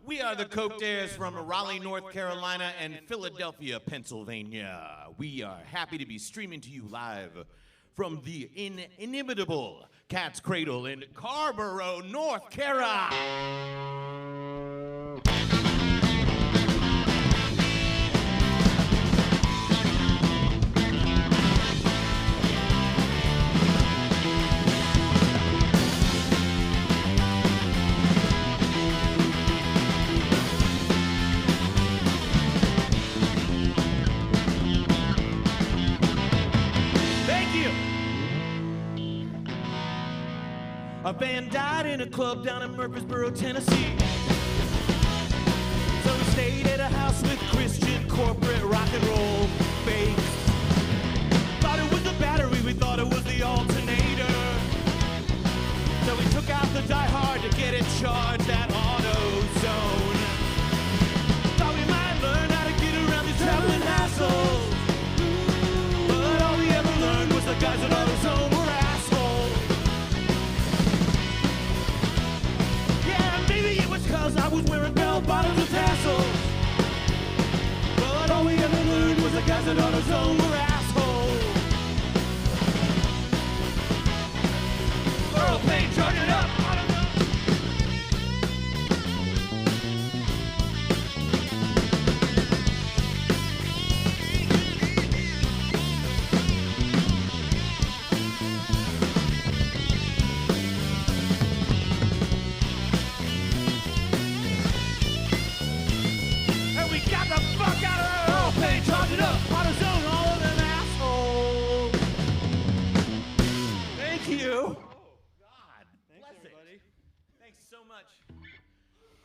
We are the Coke Dares from Raleigh, North Carolina and Philadelphia, Pennsylvania. We are happy to be streaming to you live from the inimitable Cat's Cradle in Carborough, North Carolina. A band died in a club down in Murfreesboro, Tennessee. So we stayed at a house with Christian corporate rock and roll fakes. Thought it was the battery, we thought it was the alternator. So we took out the die-hard to get it charged at AutoZone. Thought we might learn how to get around these traveling hassles. But all we ever learned was the guys at AutoZone were assholes. Cause I was wearing bell-bottoms and tassels. But all we ever learned was the guys at AutoZone were assholes. Earl Payne, charge it up!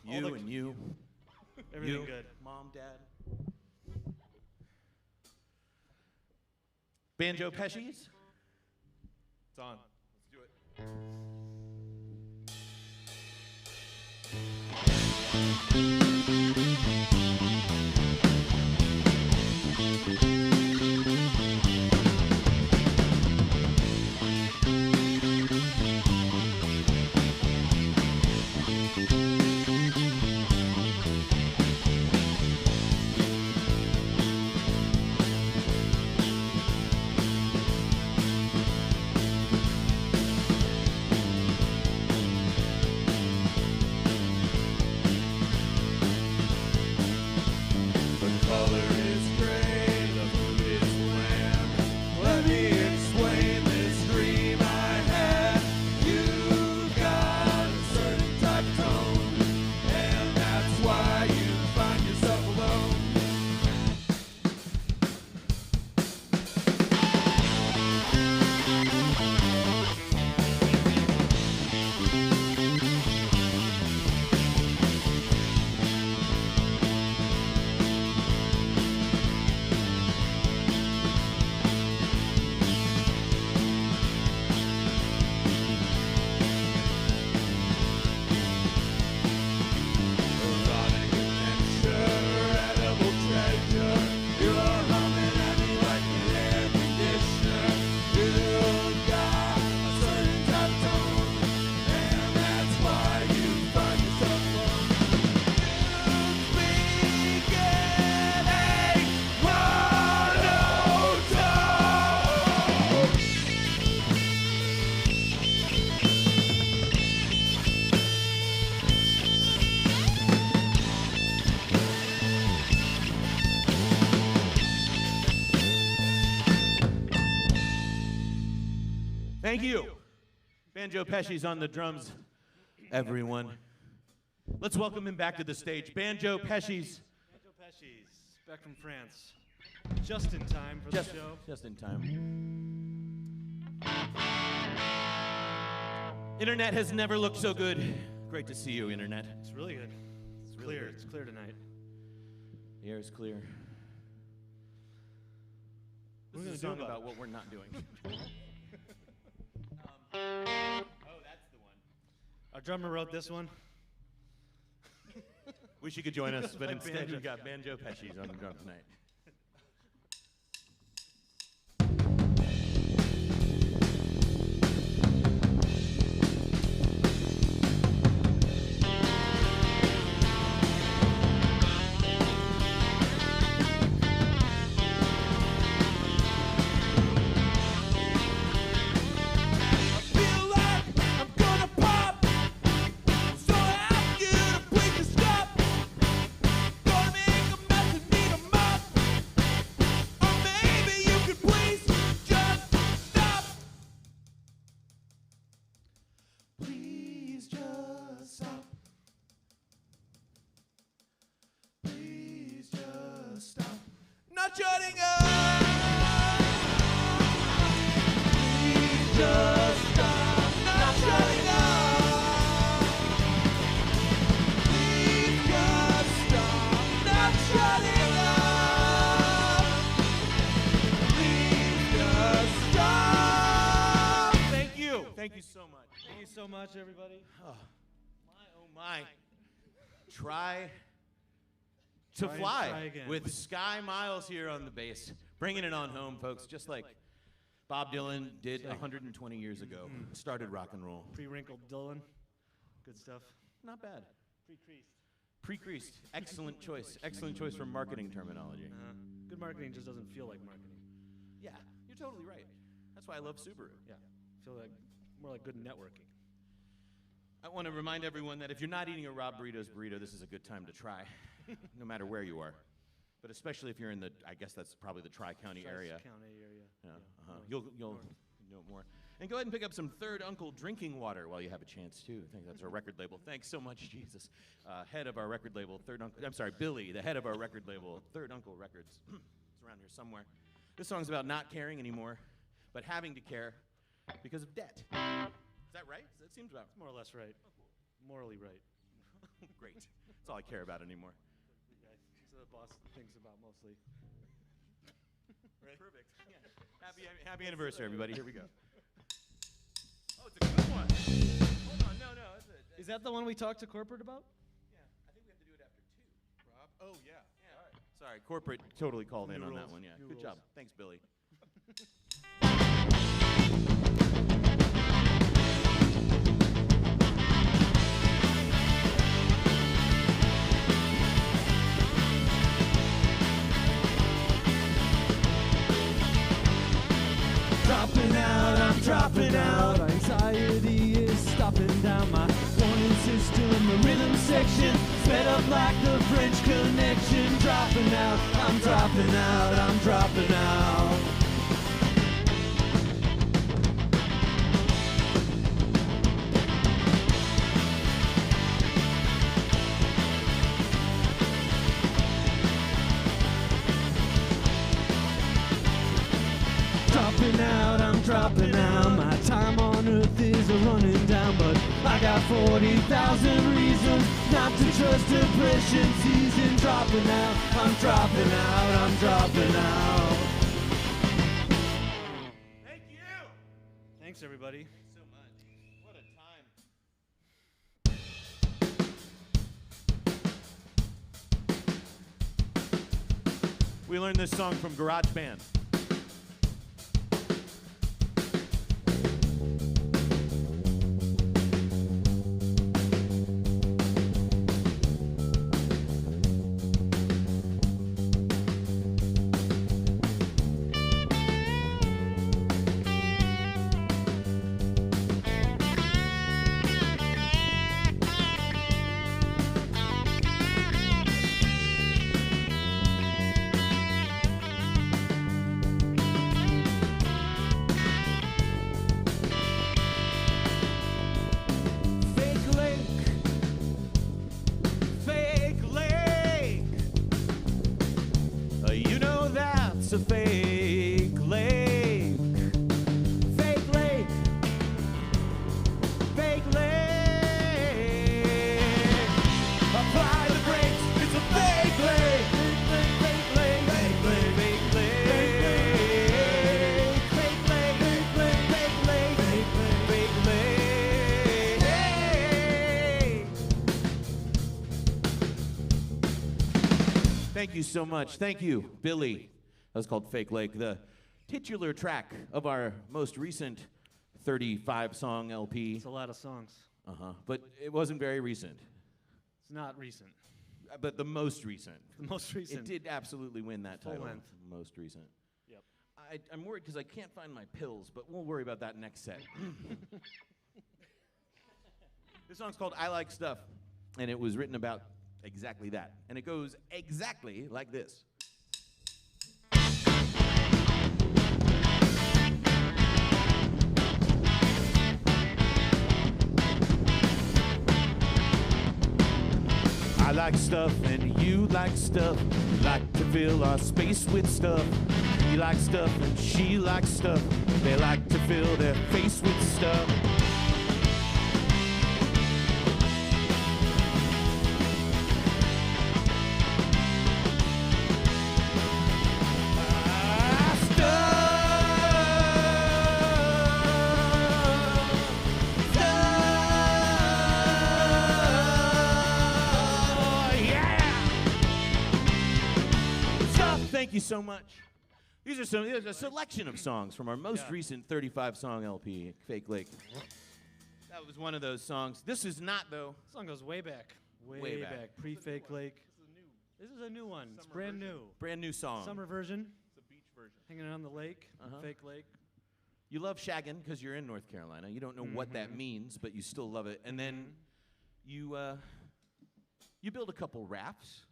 You and you. Everything you, good. Mom, Dad. Banjo Pesci's? It's on. Let's do it. Thank you. Banjo Pesci's on the drums, everyone. Let's welcome him back to the stage. Banjo Pesci's. Banjo Pesci's, back from France. Just in time for the show. Just in time. Internet has never looked so good. Great to see you, Internet. It's really good. It's really clear. good. It's clear tonight. The air is clear. This is a song about what we're not doing. Oh, that's the one. Our drummer wrote this one. Wish you could join us, but instead we've got Banjo Pesci's on the drum tonight. not shutting up. Please just stop not shutting up. Please just stop not shutting up. Please just stop. Thank you. Thank you so much. Thank you so much, everybody. Oh my. Try to fly again. with Sky Miles here on the bass. Bringing it on home, folks. Just like Bob Dylan did 120 years ago. Started rock and roll. Pre-wrinkled Dylan. Good stuff. Not bad. Pre-creased. Pre-creased. Excellent choice. Excellent choice for marketing terminology. Good marketing just doesn't feel like marketing. Yeah, you're totally right. That's why I love Subaru. Yeah. Feel like more like good networking. I want to remind everyone that if you're not eating a Rob Burritos burrito, this is a good time to try, no matter where you are. But especially if you're in the, I guess that's probably the Tri-County area. County area. Yeah. You'll know more. And go ahead and pick up some Third Uncle drinking water while you have a chance, too. I think that's our record label. Thanks so much, Jesus. Head of our record label, Billy, the head of our record label, Third Uncle Records. It's around here somewhere. This song's about not caring anymore, but having to care because of debt. Is that right? That seems about More or less right. Morally right. great. That's all I care about anymore. So the boss thinks about mostly. Right? Perfect. Yeah. Happy anniversary, everybody. Here we go. Oh, it's a good one. Hold on. No. Is that the one we talked to corporate about? Yeah. I think we have to do it after 2. Rob? Oh, yeah. All right. Sorry. Corporate totally called in on that one. Yeah. Good job. Thanks, Billy. I'm dropping out. Anxiety is stopping down my warning system. The rhythm section sped up like the French Connection. Dropping out. I'm dropping out. I'm dropping out. Dropping out, my time on earth is a running down, but I got 40,000 reasons not to trust depression season. Dropping out, I'm dropping out, I'm dropping out. Thank you. Thanks, everybody. Thanks so much. What a time. We learned this song from GarageBand. A fake lake, fake lake, fake lake. Apply the brakes, it's a fake lake, fake lake, fake lake, fake lake, fake lake, fake lake, fake lake, fake lake. Thank you so much. Thank you, Billy. That was called Fake Lake, the titular track of our most recent 35-song LP. It's a lot of songs. But it wasn't very recent. It's not recent. But the most recent. The most recent. It did absolutely win that Full title. length. Most recent. Yep. I'm worried because I can't find my pills, but we'll worry about that next set. This song's called I Like Stuff, and it was written about exactly that. And it goes exactly like this. I like stuff and you like stuff. We like to fill our space with stuff. He likes stuff and she likes stuff. They like to fill their face with stuff. Thank you so much. These are a selection of songs from our most recent 35-song LP, Fake Lake. That was one of those songs. This is not, though. This song goes way back. Way back. Pre-Fake Lake. This is a new one. It's brand new. Brand new song. Summer version. It's a beach version. Hanging on the lake. Fake Lake. You love shagging because you're in North Carolina. You don't know what that means, but you still love it. And then you build a couple rafts.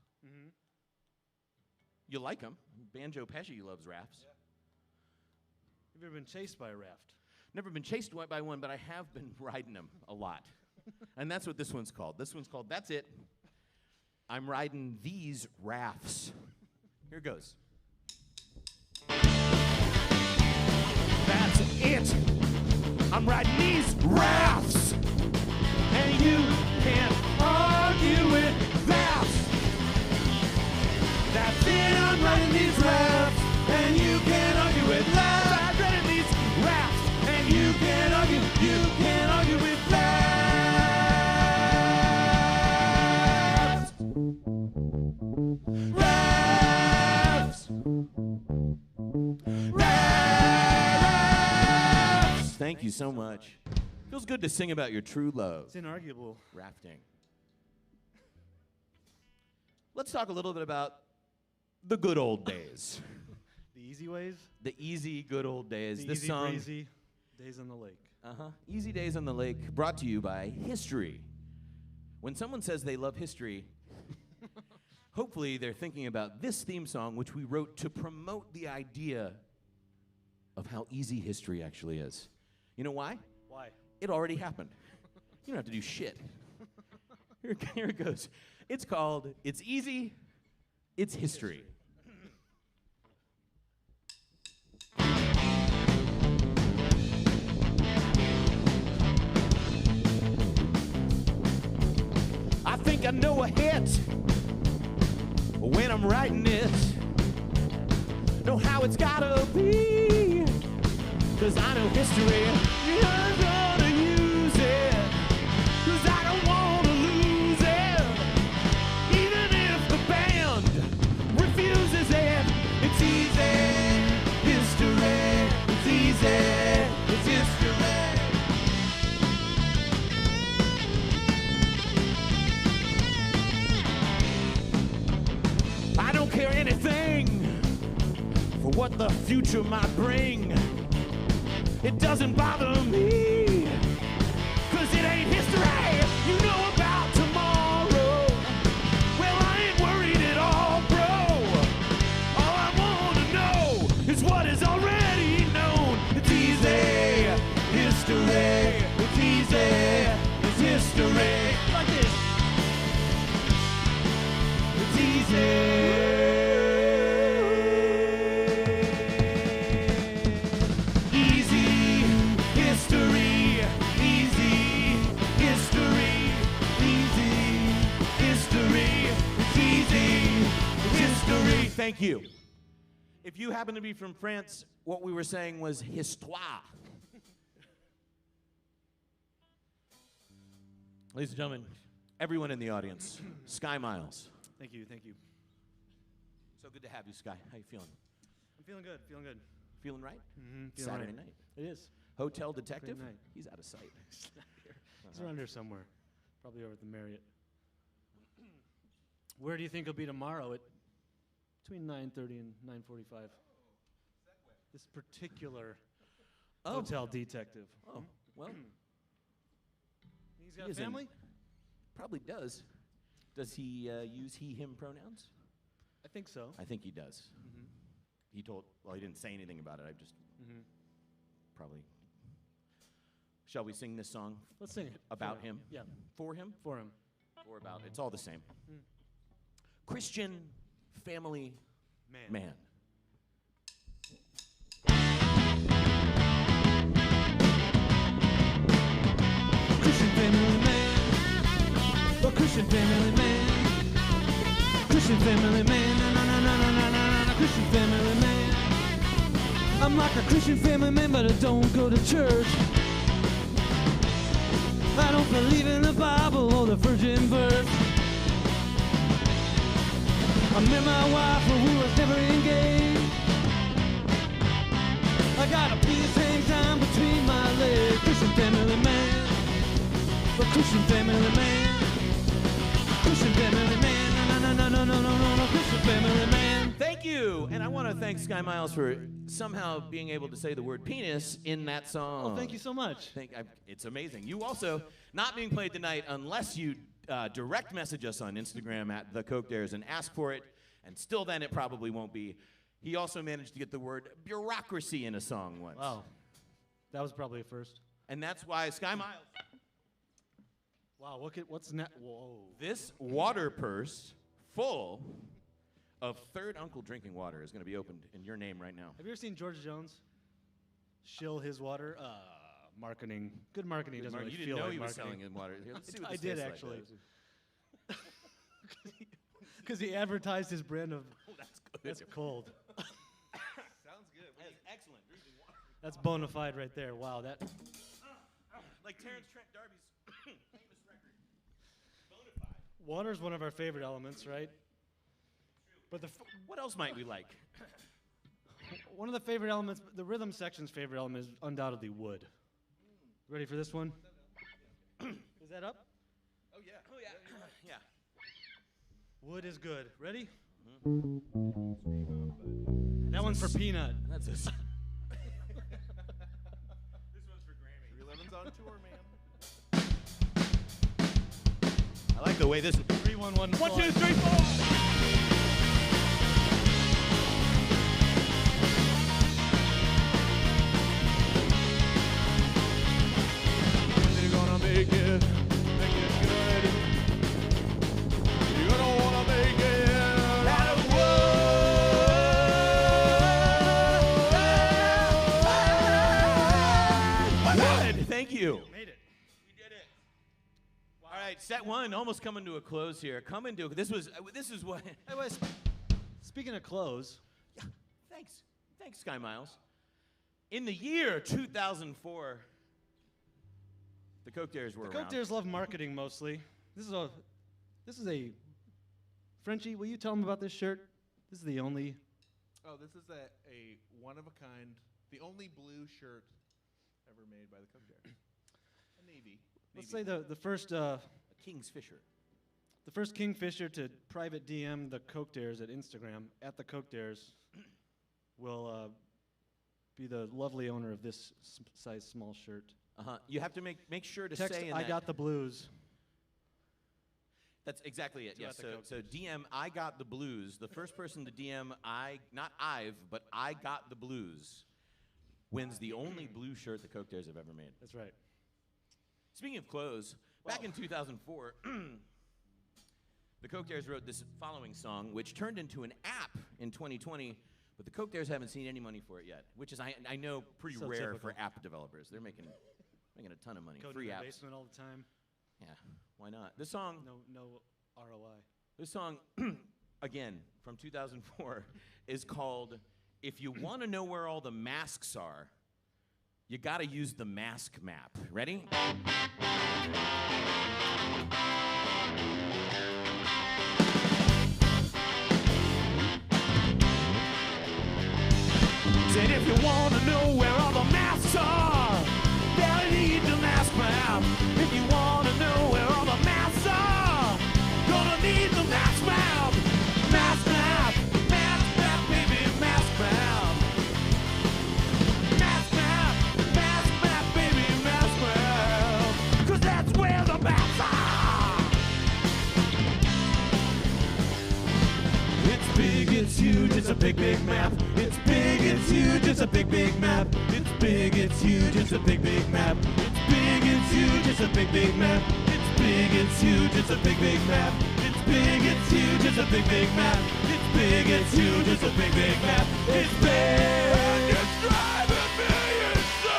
You like them. Banjo Pesci loves rafts. Yeah. Have you ever been chased by a raft? Never been chased by one, but I have been riding them a lot. And that's what this one's called. This one's called That's It. I'm riding these rafts. Here goes. That's it. I'm riding these rafts. And you can't argue with rafts. That's it, I'm riding these rafts, and you can't argue with rafts. I'm riding these rafts, and you can't argue with rafts. Rafts. Thank you so much. Feels good to sing about your true love. It's inarguable. Rafting. Let's talk a little bit about the good old days. The easy ways? The easy good old days. The This easy song, breezy days on the lake. Easy Days on the Lake, brought to you by history. When someone says they love history, hopefully they're thinking about this theme song, which we wrote to promote the idea of how easy history actually is. You know why? Why? It already happened. You don't have to do shit. Here it goes. It's called It's Easy, It's History. I think I know a hit when I'm writing it. Know how it's gotta be, 'cause I know history. I'm gonna use it, 'cause I don't wanna lose it. Even if the band refuses it, it's easy history. It's easy, it's history. I don't care anything for what the future might bring. It doesn't bother me, 'cause it ain't history. You know about tomorrow. Well, I ain't worried at all, bro. All I wanna know is what is already known. It's easy history. It's easy. It's history. Like this. It's easy. Thank you. If you happen to be from France, what we were saying was histoire. Ladies and gentlemen, everyone in the audience, Sky Miles. Thank you, thank you. So good to have you, Sky. How you feeling? I'm feeling good, feeling good. Feeling right? Feeling Saturday right. night. It is. Hotel detective? Great night. He's out of sight. He's not here. He's around here somewhere. Probably over at the Marriott. Where do you think he'll be tomorrow at between 9:30 and 9:45? This particular hotel detective. Oh, well, He's got He a is in- family? probably does. Does he use he, him pronouns? I think so. I think he does. He didn't say anything about it. I just probably. Shall we sing this song Let's sing it. about For him? Yeah, For him? for him. or about. It's all the same. Christian family man. Christian family man. A Christian family man. Christian family man. Na, Christian family man. I'm like a Christian family man, but I don't go to church. I don't believe in the Bible or the virgin birth. I met my wife who was never engaged. I got a penis hangs down between my legs. Christian family man. A Christian family man. Christian family man. No, Christian family man. Thank you, and I want to thank Sky Miles for somehow being able to say the word penis in that song. Oh, thank you so much. It's amazing. You also, not being played tonight unless you direct message us on Instagram at The Coke Dares and ask for it, and still then it probably won't be. He also managed to get the word bureaucracy in a song once. Wow. That was probably a first. And that's why Sky Miles. Wow, what's next? Whoa. This water purse full of Third Uncle drinking water is going to be opened in your name right now. Have you ever seen George Jones shill his water? Marketing. Good marketing. Doesn't really you feel didn't know like he was marketing. selling in water. Here, let's see what I this did tastes like. actually. Because he advertised his brand of. Oh, that's good. That's cold. Sounds good. That's excellent. Drinking water. That's bona fide right there. Wow, that. Like Terrence Trent D'Arby's famous record. Bona fide. Water's one of our favorite elements, right? But What else might we like? one of the favorite elements, the rhythm section's favorite element is undoubtedly wood. Ready for this one? Is that up? Oh, yeah. Oh, yeah. Yeah. Wood is good. Ready? That one's for Peanut. That's this. This one's for Grammy. 311's on tour, man. I like the way this. 3-1-1. 1, 2, 3, 4. Make it good. You're gonna wanna make it out of Wood. Thank you. Made it. We did it. Wow. All right, set one almost coming to a close here. This is what. Hey, wait, speaking of clothes. Yeah, thanks, Sky Miles. In the year 2004. The Coke Dares were The around. Coke Dares love marketing mostly. This is a Frenchie, will you tell them about this shirt? This is the only. Oh, this is a one of a kind, the only blue shirt ever made by the Coke Dares. A navy. Let's say the first A King's Fisher. the first Kingfisher to private DM the Coke Dares at Instagram at the Coke Dares will be the lovely owner of this size small shirt. You have to make sure to Text say in I that. got the blues. That's exactly it. Yes. at the Coke So DM I got the blues. The first person to DM not I've, but I got the blues wins the only blue shirt the Coke Dares have ever made. That's right. Speaking of clothes, back in 2004, the Coke Dares wrote this following song, which turned into an app in 2020. But the Coke Dares haven't seen any money for it yet, which is I know pretty So rare typical. for app developers. They're making a ton of money. Go Free to the apps. basement all the time. Yeah, why not? This song, No ROI. this song, again from 2004, is called "If You Want to Know Where All the Masks Are, You Gotta Use the Mask Map." Ready? Said if you want to know where all the masks are, they'll need the mask map. If you want to know where all the masks are, gonna need the mask map. Mask map, baby, mask map. Mask map, baby, mask map. 'Cause that's where the maps are. It's big, it's huge, it's a big, big map. It's big, it's huge, it's a big, big map. It's big, it's huge, it's a big, big map. It's big, it's huge, it's a big, big map. It's big, it's huge, it's a big, big map. It's big, it's huge, it's a big, big map. It's big, it's huge, it's a big, big map. It's big, and it's driving me insane.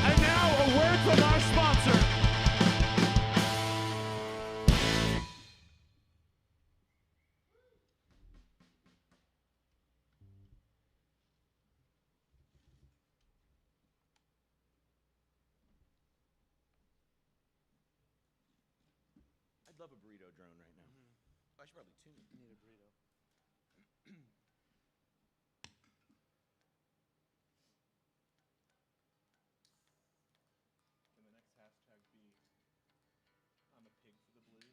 And now a word from our sponsor. I'd love a burrito drone right now. I should probably tune it. Need a burrito. Can the next hashtag be I'm a pig for the blues?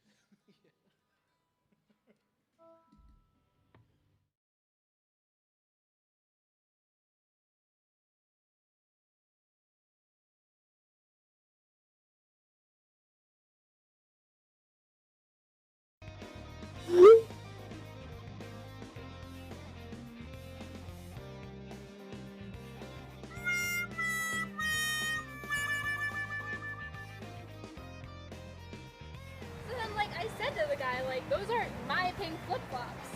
So then, like, I said to the guy, like, those aren't my pink flip-flops.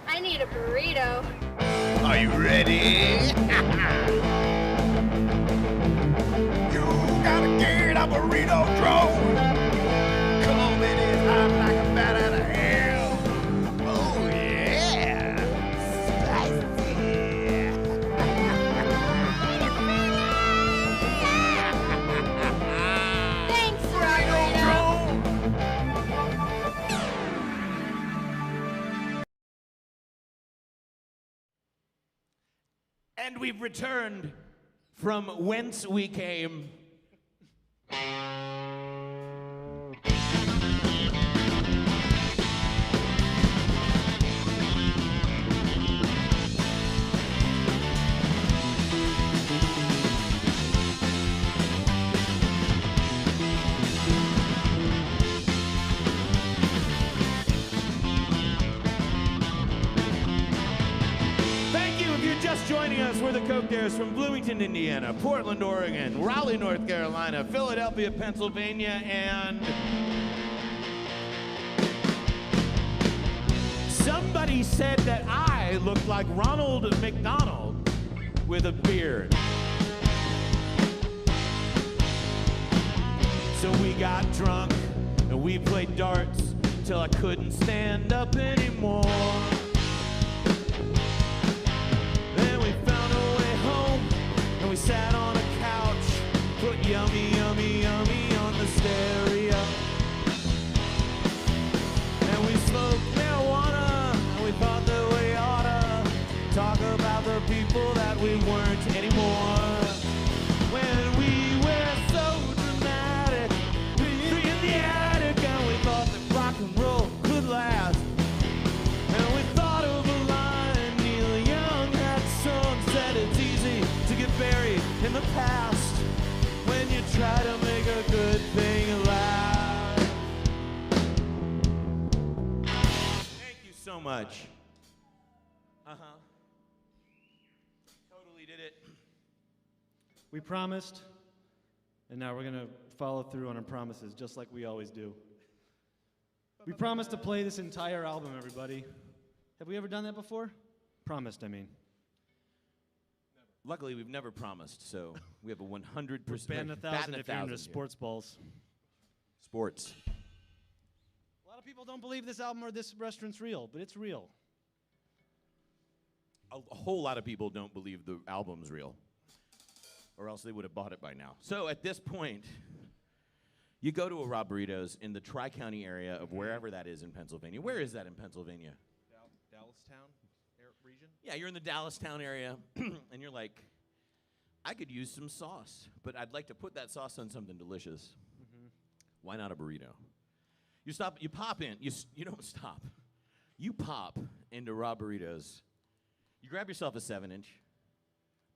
I need a burrito. Are you ready? You gotta get a burrito drone. Come on, baby, hot like a bat out of hell. Oh yeah, spicy. Thanks, Burrito burrito. drone. And we've returned from whence we came. Thank you if you're just joining us. We're the Coke Dares from Bloomington, Indiana, Portland, Oregon, Raleigh, North Carolina, Philadelphia, Pennsylvania, and somebody said that I looked like Ronald McDonald with a beard. So we got drunk and we played darts till I couldn't stand up anymore. Then we found our way home and we sat on a couch, put yummy, yummy, yummy on the stereo. And we smoked marijuana and we thought that we oughta talk about the people that we weren't anymore. When we were so dramatic, three in the attic, and we thought that rock and roll could last. And we thought of a line Neil Young had sung, said it's easy to get buried in the past when you try to make a good thing last. Thank you so much. Uh-huh. Totally did it. We promised, and now we're going to follow through on our promises, just like we always do. We promised to play this entire album, everybody. Have we ever done that before? Promised, I mean. Luckily, we've never promised, so we have a 100%. Batting 1,000 if you're into sports balls. Sports. A lot of people don't believe this album or this restaurant's real, but it's real. a whole lot of people don't believe the album's real, or else they would have bought it by now. So at this point, you go to a Rob Burritos in the Tri-County area of wherever that is in Pennsylvania. Where is that in Pennsylvania? Dallastown region? Yeah, you're in the Dallastown area, and you're like, I could use some sauce, but I'd like to put that sauce on something delicious. Why not a burrito? You pop in, you don't stop. You pop into Rob Burritos. You grab yourself a 7-inch,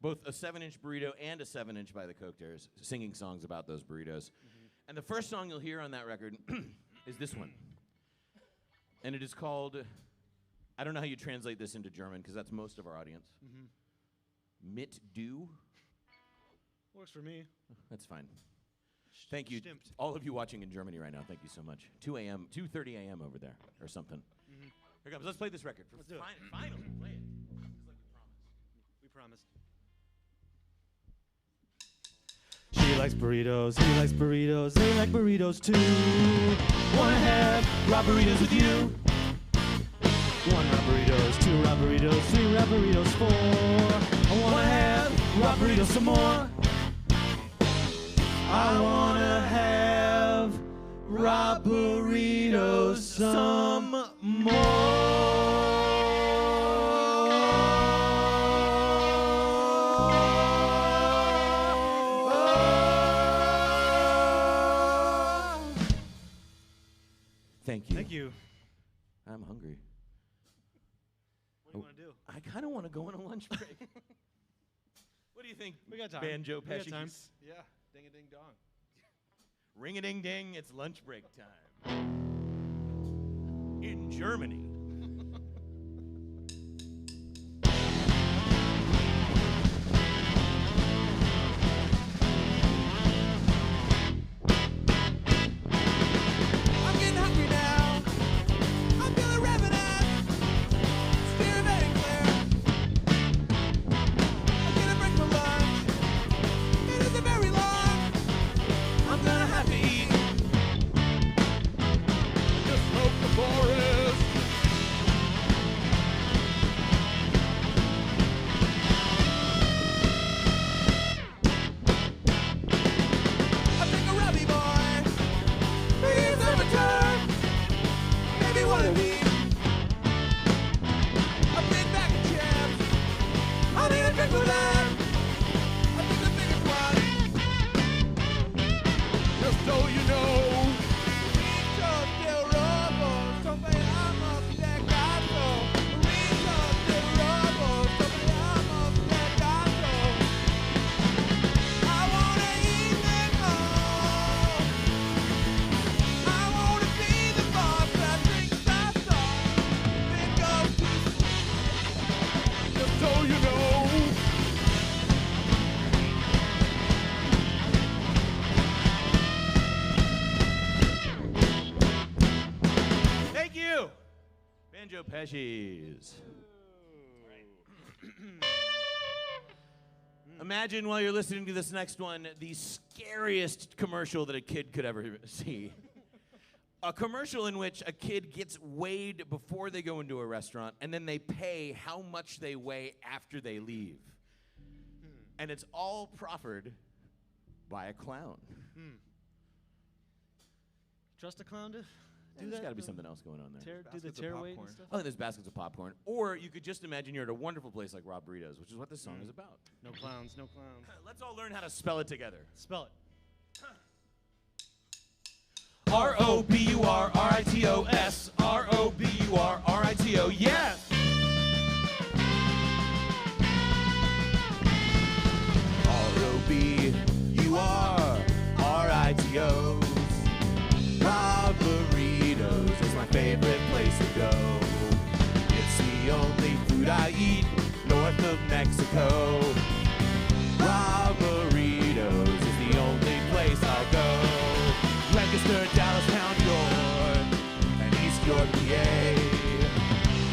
both a 7-inch burrito and a 7-inch by the Coke Dares, singing songs about those burritos. And the first song you'll hear on that record is this one. And it is called, I don't know how you translate this into German, because that's most of our audience. Mit du. Works for me. That's fine. Thank you. Stimmt. All of you watching in Germany right now, thank you so much. 2:30 a.m. over there, or something. Here comes. Let's play this record. Let's do it. Finally, play it. We promised. She likes burritos, he likes burritos, they like burritos too. Wanna have Rob Burritos with you? 1 Rob Burritos, 2 Rob Burritos, 3 Rob Burritos, 4. I wanna have Rob Burritos some more. I wanna have Rob Burritos some Thank you. Thank you. I'm hungry. What do you want to do? I kind of want to go on a lunch break. What do you think, We got time. Banjo We got time. Pesci? Yeah, ding-a-ding-dong. Ring-a-ding-ding, it's lunch break time. In Germany. I'm getting hungry now. I'm feeling ravenous. Steering very clear. I'm gonna break for lunch. It isn't very long. I'm gonna have to eat. Just smoke the forest. I think a Robbie boy. Here's a return. Maybe one of these. A big bag of chips. I need a drink for that. I think the biggest one. Just so you know. Burritos de robo. Somebody I'm up there, gato. Burritos de robo. Somebody I'm up there, gato. I wanna eat them all. I wanna be the boss that thinks I saw. It goes just so you know. Thank you, Banjo Pesci's. Imagine while you're listening to this next one, the scariest commercial that a kid could ever see. A commercial in which a kid gets weighed before they go into a restaurant, and then they pay how much they weigh after they leave. And it's all proffered by a clown. Trust a clown to do There's that? got to be something else going on there. Do the Baskets of tear weight and popcorn. stuff? Oh, there's baskets of popcorn. Or you could just imagine you're at a wonderful place like Rob Burritos, which is what this song is about. No clowns, no clowns. Let's all learn how to spell it together. Spell it. R-O-B-U-R-R-I-T-O-S. R-O-B-U-R-R-I-T-O. Yes! R-O-B-U-R-R-I-T-O. Rob Burritos is my favorite place to go. It's the only food I eat north of Mexico. Rob Burritos is the only place I'll go. Lancaster, Dallas, Pound York, and East York, PA.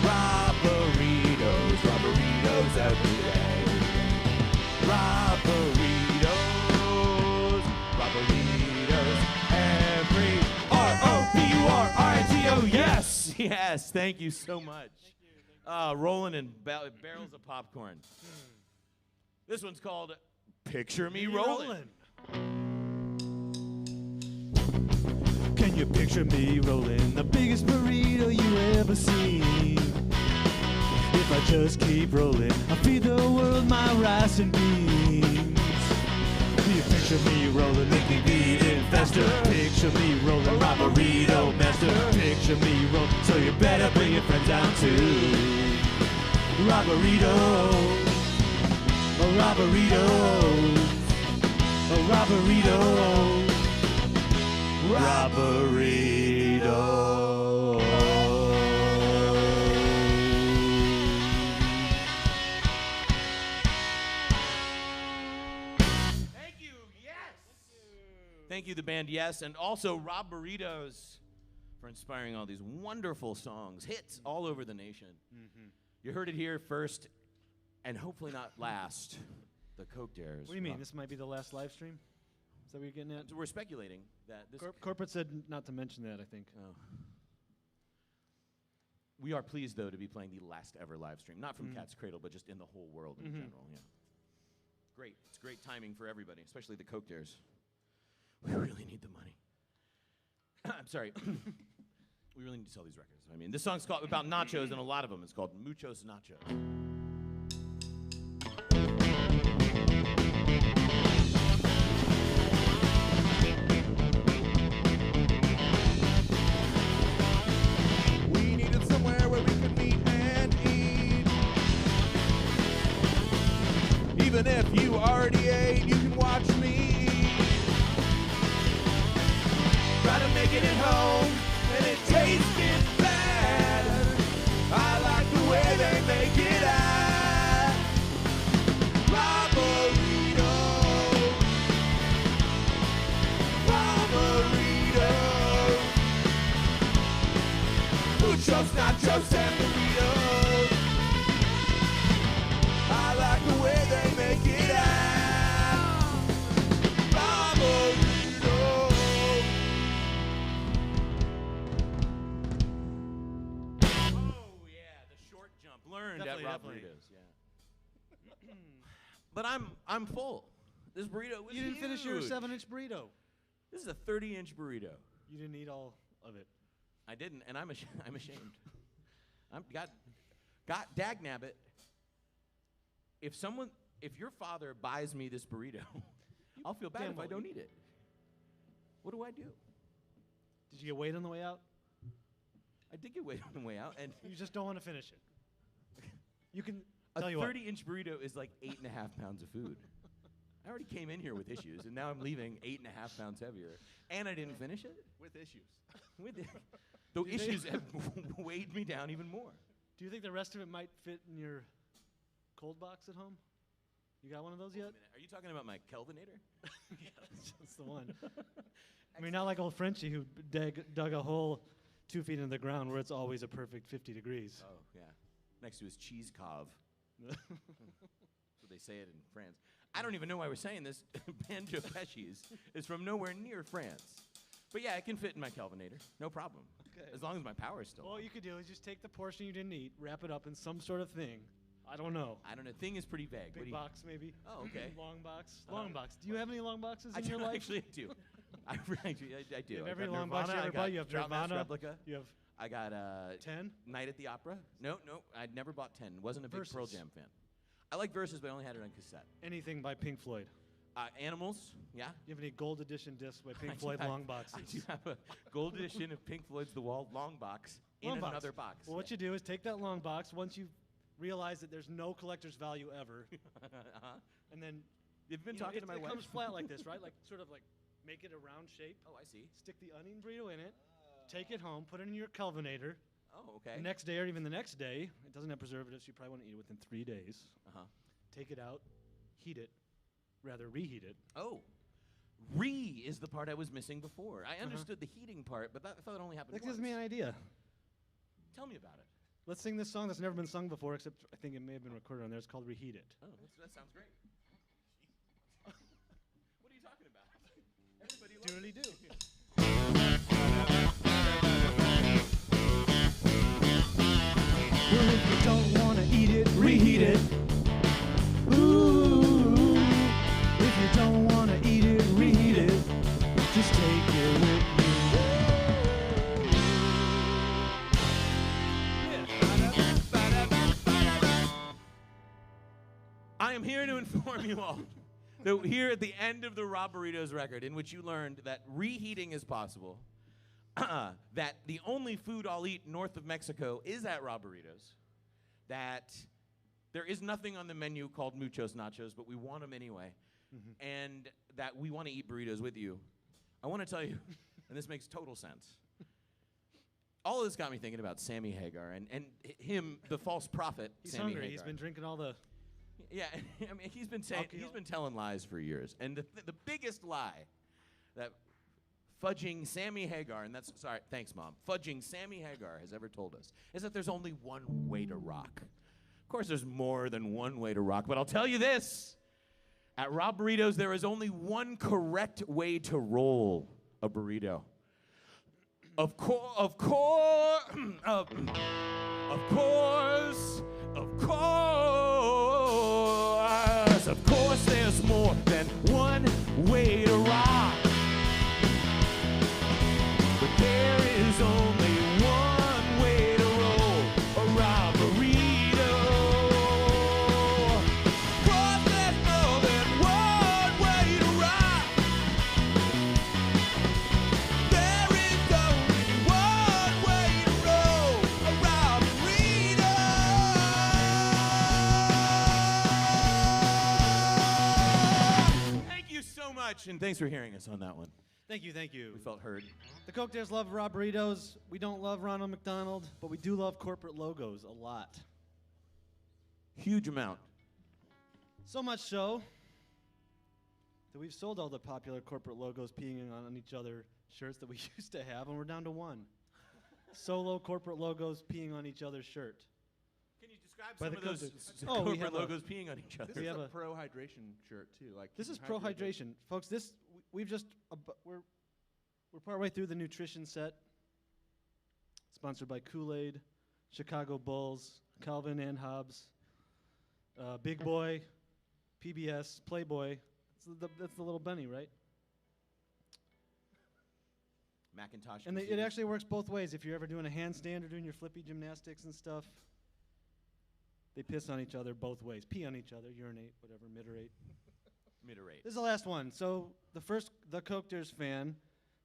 Rob Burritos every day. Rob Burritos every R-O-B-U-R-R-I-T-O. Yes, yes, thank you so much. Rolling in barrels of popcorn. This one's called Picture Me Rolling. Can you picture me rolling the biggest burrito you ever seen? If I just keep rolling, I'll feed the world my rice and beans. Do you picture me rolling, make me beat it faster? Picture me rolling, my burrito master. Picture me rolling, so you better bring your friends down too. Robberito, a robberito, a robberito, robberito. Thank you, yes! Thank you, the band Yes, and also Rob Burritos for inspiring all these wonderful songs, hits all over the nation. You heard it here first, and hopefully not last, the Coke Dares. What do you mean? This might be the last live stream? Is that what you're getting at? We're speculating that this... Corporate said not to mention that, I think. Oh. We are pleased, though, to be playing the last ever live stream. Not from Cat's Cradle, but just in the whole world in general, yeah. Great. It's great timing for everybody, especially the Coke Dares. We really need the money. I'm sorry. We really need to sell these records. I mean, this song's called about nachos, and a lot of them. It's called Muchos Nachos. We needed somewhere where we could meet and eat. Even if you already ate, you can watch me. Try to make it at home, and it tasted bad. I like the way they make it at Robberito. Robberito. Muchos nachos and burritos. I like the way they make it at Robberito. Oh, yeah, the short jump. Learned Definitely, at Rob definitely. Burritos, yeah. But I'm full. This burrito was You didn't finish your huge. 7-inch burrito. This is a 30-inch burrito. You didn't eat all of it. I didn't, and I'm ashamed. God dagnabbit. If your father buys me this burrito, I'll feel bad damn if I well don't you- eat it. What do I do? Did you get weighed on the way out? I did get weighed on the way out, and You just don't want to finish it. You can a tell you what. 30-inch burrito is like 8.5 pounds of food. I already came in here with issues, and now I'm leaving 8.5 pounds heavier, and I didn't finish it. With issues. With it. The issues have weighed me down even more. Do you think the rest of it might fit in your cold box at home? You got one of those Wait a yet? minute, are you talking about my Kelvinator? Yeah, that's the one. I mean, not like old Frenchie who dug a hole 2 feet into the ground where it's always a perfect 50 degrees. Oh, yeah. Next to his cheese cove. That's what they say it in France. I don't even know why we're saying this. Banjo Pesci's is from nowhere near France. But yeah, it can fit in my Kelvinator. No problem. Okay. As long as my power is still All on. you could do is just take the portion you didn't eat, wrap it up in some sort of thing. I don't know. I don't know. Thing is pretty vague. What do Big you- box, maybe. Oh, okay. Long box. Long box. Do you have any long boxes I in your do, life? actually, I do. I do. You have I every got long box you Nirvana, ever I bought. got You have Drought Mask Nirvana. Replica. You have I got 10. Night at the Opera. No, I'd never bought 10. Wasn't a big Pearl Versus. Jam fan. I like Versus, but I only had it on cassette. Anything by Pink Floyd. Animals, yeah. You have any gold edition discs by I Pink do Floyd have- long boxes? I do have a gold edition of Pink Floyd's The Wall long box Long in box. another box. Well, what you do is take that long box once you realize that there's no collector's value ever, uh-huh. and then You've been you know, talking to my it wife. comes flat like this, right? Like sort of like make it a round shape. Oh, I see. Stick the onion burrito in it. Take it home. Put it in your Kelvinator. Oh, okay. The next day or even the next day, it doesn't have preservatives. You probably want to eat it within 3 days. Uh-huh. Take it out, heat it, rather reheat it. Oh. Is the part I was missing before. I understood the heating part, but I thought it only happened That once. gives me an idea. Tell me about it. Let's sing this song that's never been sung before, except I think it may have been recorded on there. It's called Reheat It. Oh, that sounds great. What are you talking about? Everybody loves Doodly it. do. Well, if you don't welcome you all. So here at the end of the Rob Burritos record, in which you learned that reheating is possible, that the only food I'll eat north of Mexico is at Rob Burritos, that there is nothing on the menu called muchos nachos, but we want them anyway, and that we want to eat burritos with you. I want to tell you, and this makes total sense, all of this got me thinking about Sammy Hagar and him, the false prophet. He's Sammy hungry. Hagar. He's been drinking all the. Yeah, I mean, he's been telling lies for years, and the biggest lie that fudging Sammy Hagar, and that's sorry, thanks, Mom. Fudging Sammy Hagar has ever told us is that there's only one way to rock. Of course, there's more than one way to rock, but I'll tell you this: at Rob Burritos, there is only one correct way to roll a burrito. Of course, there's more than one way to rock. But there is only one way to roll a Rob Burrito. Cause there's more than one way to rock. There is only one way to roll a Rob Burrito. Thank you so much, and thanks for hearing us on that one. Thank you, thank you. We felt heard. The Coke Dares love Rob Burritos. We don't love Ronald McDonald, but we do love corporate logos a lot. Huge amount. So much so that we've sold all the popular corporate logos peeing on each other shirts that we used to have, and we're down to one. Solo corporate logos peeing on each other's shirt. Can you describe By some the of those Oh, we corporate have a- logos peeing on each other? This We is have a a- pro hydration shirt too. Like This is keeping pro hydrated. hydration, folks. We've just we're partway through the nutrition set. Sponsored by Kool-Aid, Chicago Bulls, Calvin and Hobbes, Big Boy, PBS, Playboy. That's the little Benny, right? Macintosh. And it computer. actually works both ways. If you're ever doing a handstand or doing your flippy gymnastics and stuff, they piss on each other both ways. Pee on each other, urinate, whatever, mitterate. Mid-rate. This is the last one. So the Coke Dares fan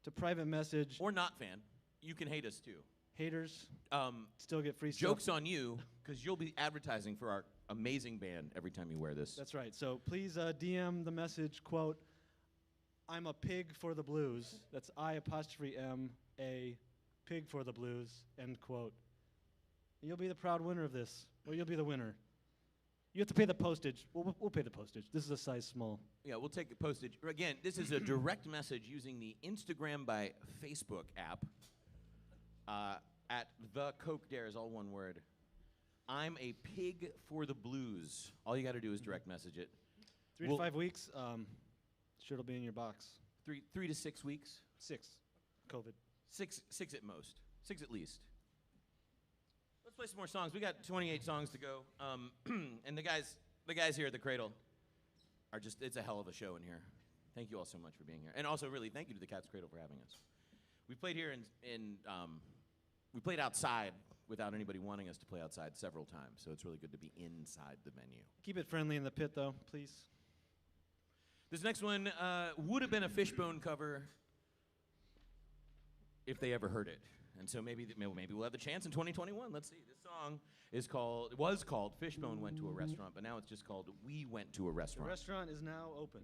to private message Or not fan. You can hate us too. haters still get free Joke's stuff. on you, because you'll be advertising for our amazing band every time you wear this. That's right. So please DM the message, quote, "I'm a pig for the blues." That's I''M a pig for the blues, end quote. You'll be the proud winner of this. Or you'll be the winner. You have to pay the postage. We'll pay the postage. This is a size small. Yeah, we'll take the postage. Again, this is a direct message using the Instagram by Facebook app at the Coke Dares, all one word. I'm a pig for the blues. All you got to do is direct message it. 3 to 5 weeks. Sure, it'll be in your box. 3 to 6 weeks. 6. COVID. Six at most. 6 at least. Let's play some more songs. We got 28 songs to go. And the guys here at the Cradle are it's a hell of a show in here. Thank you all so much for being here. And also, really, thank you to the Cat's Cradle for having us. We played here we played outside without anybody wanting us to play outside several times, so it's really good to be inside the venue. Keep it friendly in the pit, though, please. This next one would have been a Fishbone cover if they ever heard it. And so maybe we'll have the chance in 2021. Let's see. This song was called Fishbone Went to a Restaurant, but now it's just called We Went to a The Restaurant. restaurant is now open.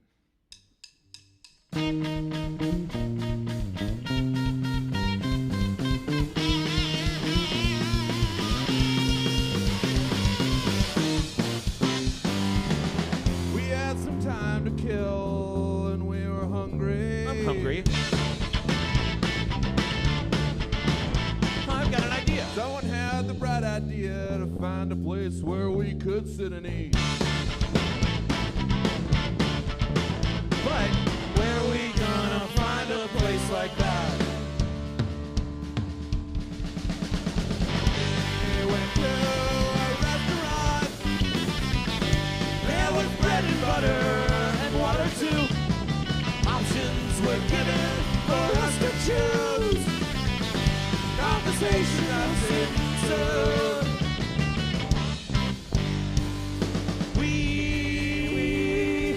We had some time to kill and we were hungry. I'm hungry. I've got an idea. Someone had the bright idea to find a place where we could sit and eat. But where we gonna find a place like that? We went to a restaurant. There was bread and butter and water too. Options were given for us to choose. Conversation ensued. We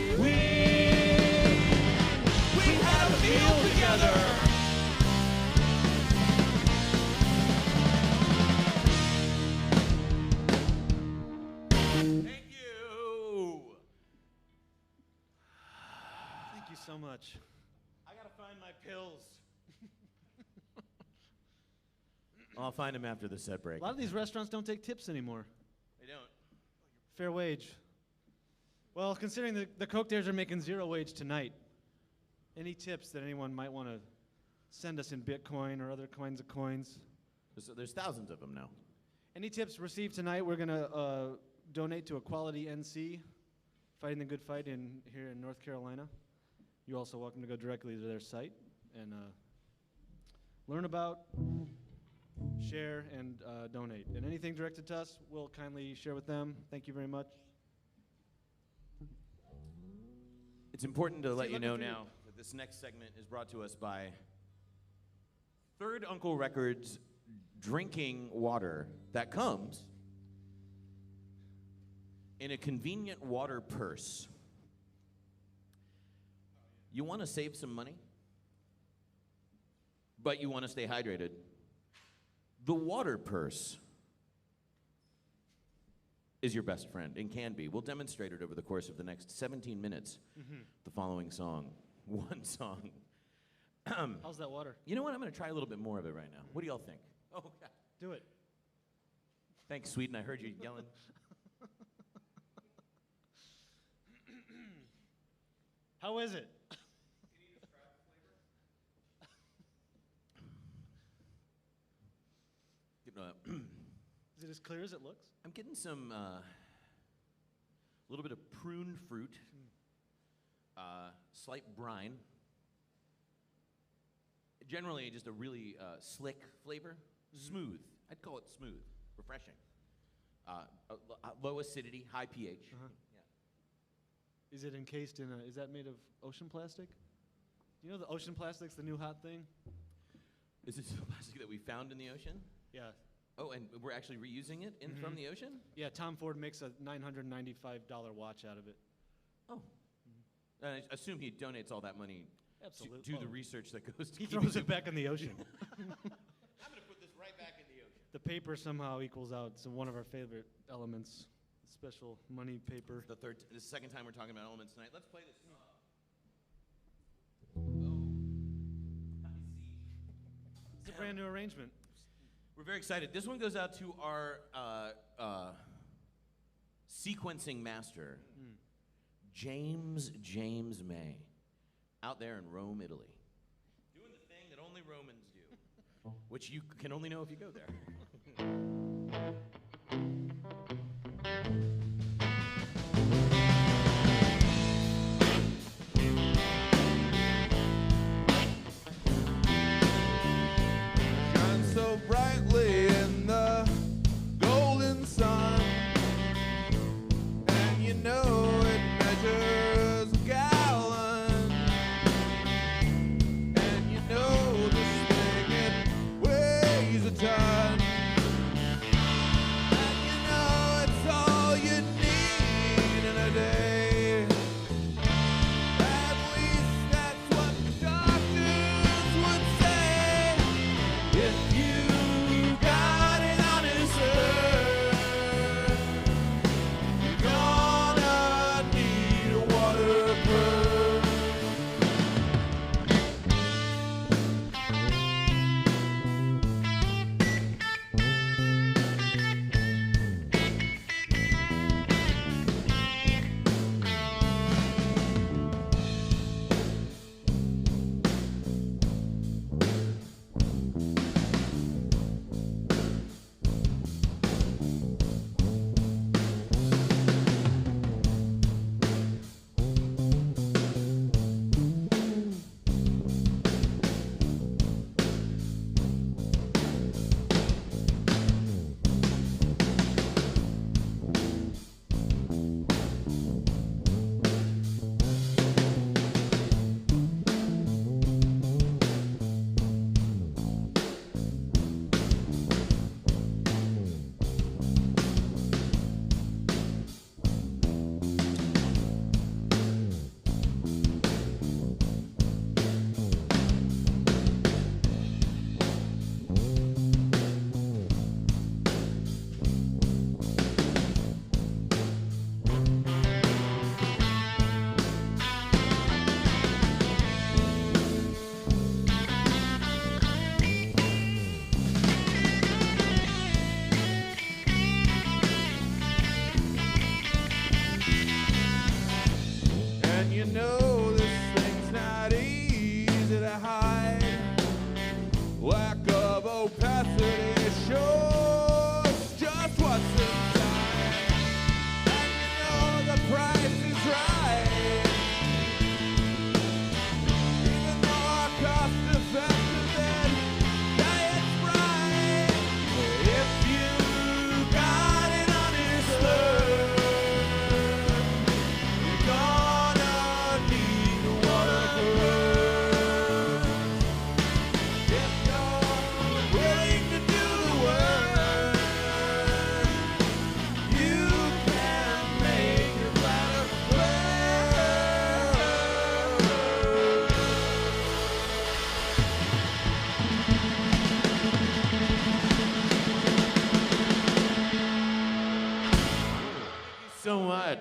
you so much. I gotta find my pills. I'll find them after the set break. A lot of these restaurants don't take tips anymore. They don't. Fair wage. Well, considering the Coke Dares are making zero wage tonight, any tips that anyone might want to send us in Bitcoin or other kinds of coins? There's thousands of them now. Any tips received tonight, we're going to donate to Equality NC, fighting the good fight here in North Carolina. You're also welcome to go directly to their site and learn about, share, and donate. And anything directed to us, we'll kindly share with them. Thank you very much. It's important to let you know now that this next segment is brought to us by Third Uncle Records drinking water that comes in a convenient water purse. You want to save some money, but you want to stay hydrated. The water purse is your best friend and can be. We'll demonstrate it over the course of the next 17 minutes. The following song, one song. How's that water? You know what? I'm going to try a little bit more of it right now. What do y'all think? Oh, God. Do it. Thanks, Sweden. I heard you yelling. How is it? Is it as clear as it looks? I'm getting some, little bit of prune fruit, slight brine. Generally, just a really slick flavor. Smooth. I'd call it smooth. Refreshing. Low acidity, high pH. Yeah. Is it encased in is that made of ocean plastic? Do you know the ocean plastic's the new hot thing? Is this plastic that we found in the ocean? Yeah. Oh, and we're actually reusing it from the ocean? Yeah, Tom Ford makes a $995 watch out of it. Oh. And I assume he donates all that money Absolutely. to the research that goes to He keeping throws it back in the ocean. I'm going to put this right back in the ocean. The paper somehow equals out. It's one of our favorite elements. Special money paper. This is the second time we're talking about elements tonight. Let's play this song. It's a brand new arrangement. We're very excited. This one goes out to our sequencing master, James May, out there in Rome, Italy. Doing the thing that only Romans do, which you can only know if you go there. So brightly in the golden sun, and you know it measures a gallon, and you know this thing, it weighs a ton.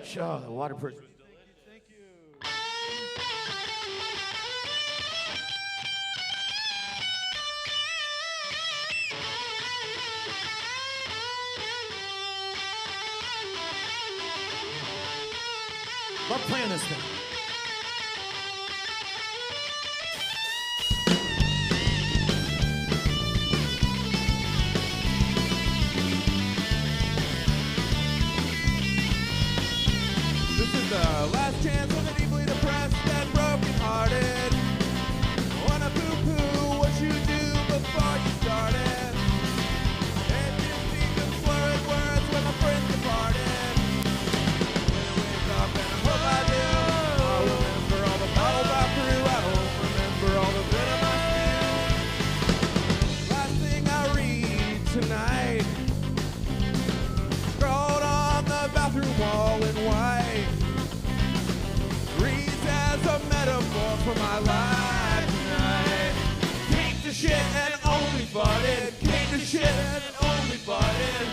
much. Oh, the water person. Thank you. Love playing this thing. This is the last chance of the deeply depressed and broken-hearted. Wanna poo-poo what you do before you started. It just seemed to slurred words when my friends departed. When I wake up and I hope I do, I'll remember all the bottles I threw. I won't remember all the bit of my skin. Last thing I read tonight, scrawled on the bathroom wall in white, reads as a metaphor for my life tonight. Came to shit and only farted. Came to shit and only farted.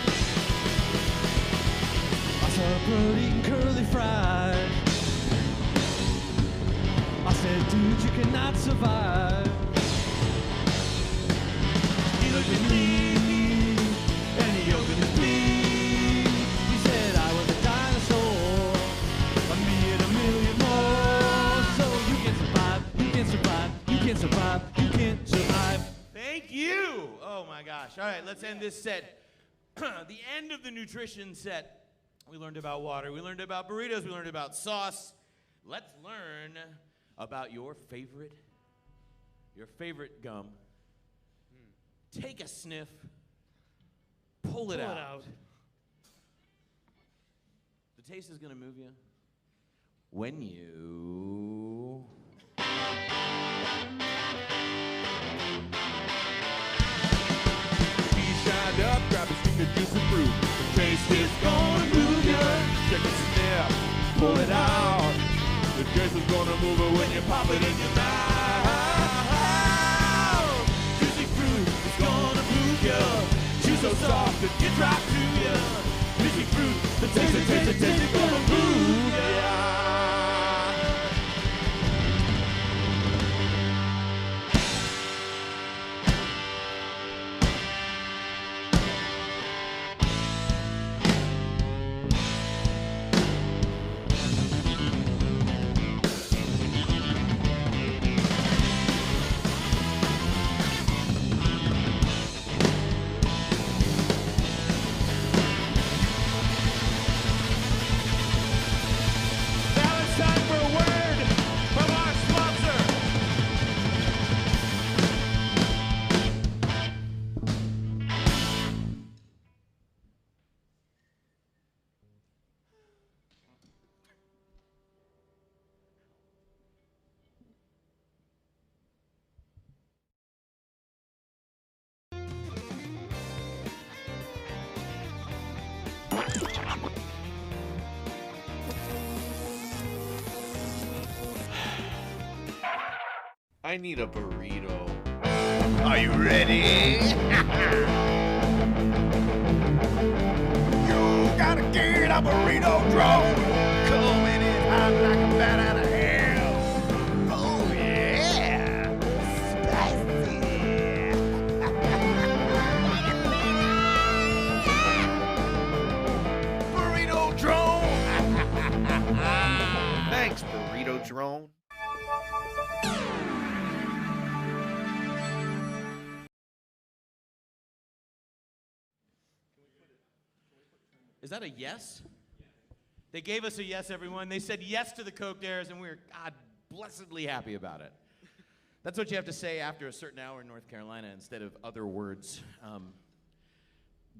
I saw a bird eating curly fries. I said, dude, you cannot survive. He looked at me, and he opened his beak. He said I was a dinosaur, me and a million more. So you can survive, you can survive, you can survive, you can survive. Thank you. Oh my gosh. All right, let's end this set. The end of the nutrition set. We learned about water. We learned about burritos. We learned about sauce. Let's learn about your favorite gum. Take a sniff. Pull it out. The taste is going to move you when you... He shined up, grabbed a stick of juicy fruit. The taste is gonna move you. Take a sniff, pull it out. The taste is gonna move it when you pop it in your mouth. Juicy fruit is gonna move you. Chew so soft it gets right to you. Juicy fruit, the taste is gonna move ya. Now it's time for a word from our sponsor. I need a burrito. Are you ready? You gotta get a burrito drone. Coming in hot like a bat out of hell. Oh yeah. Spicy. Burrito drone. Thanks, burrito drone. Is that a yes? They gave us a yes, everyone. They said yes to the Coke Dares, and we were, God, blessedly happy about it. That's what you have to say after a certain hour in North Carolina instead of other words.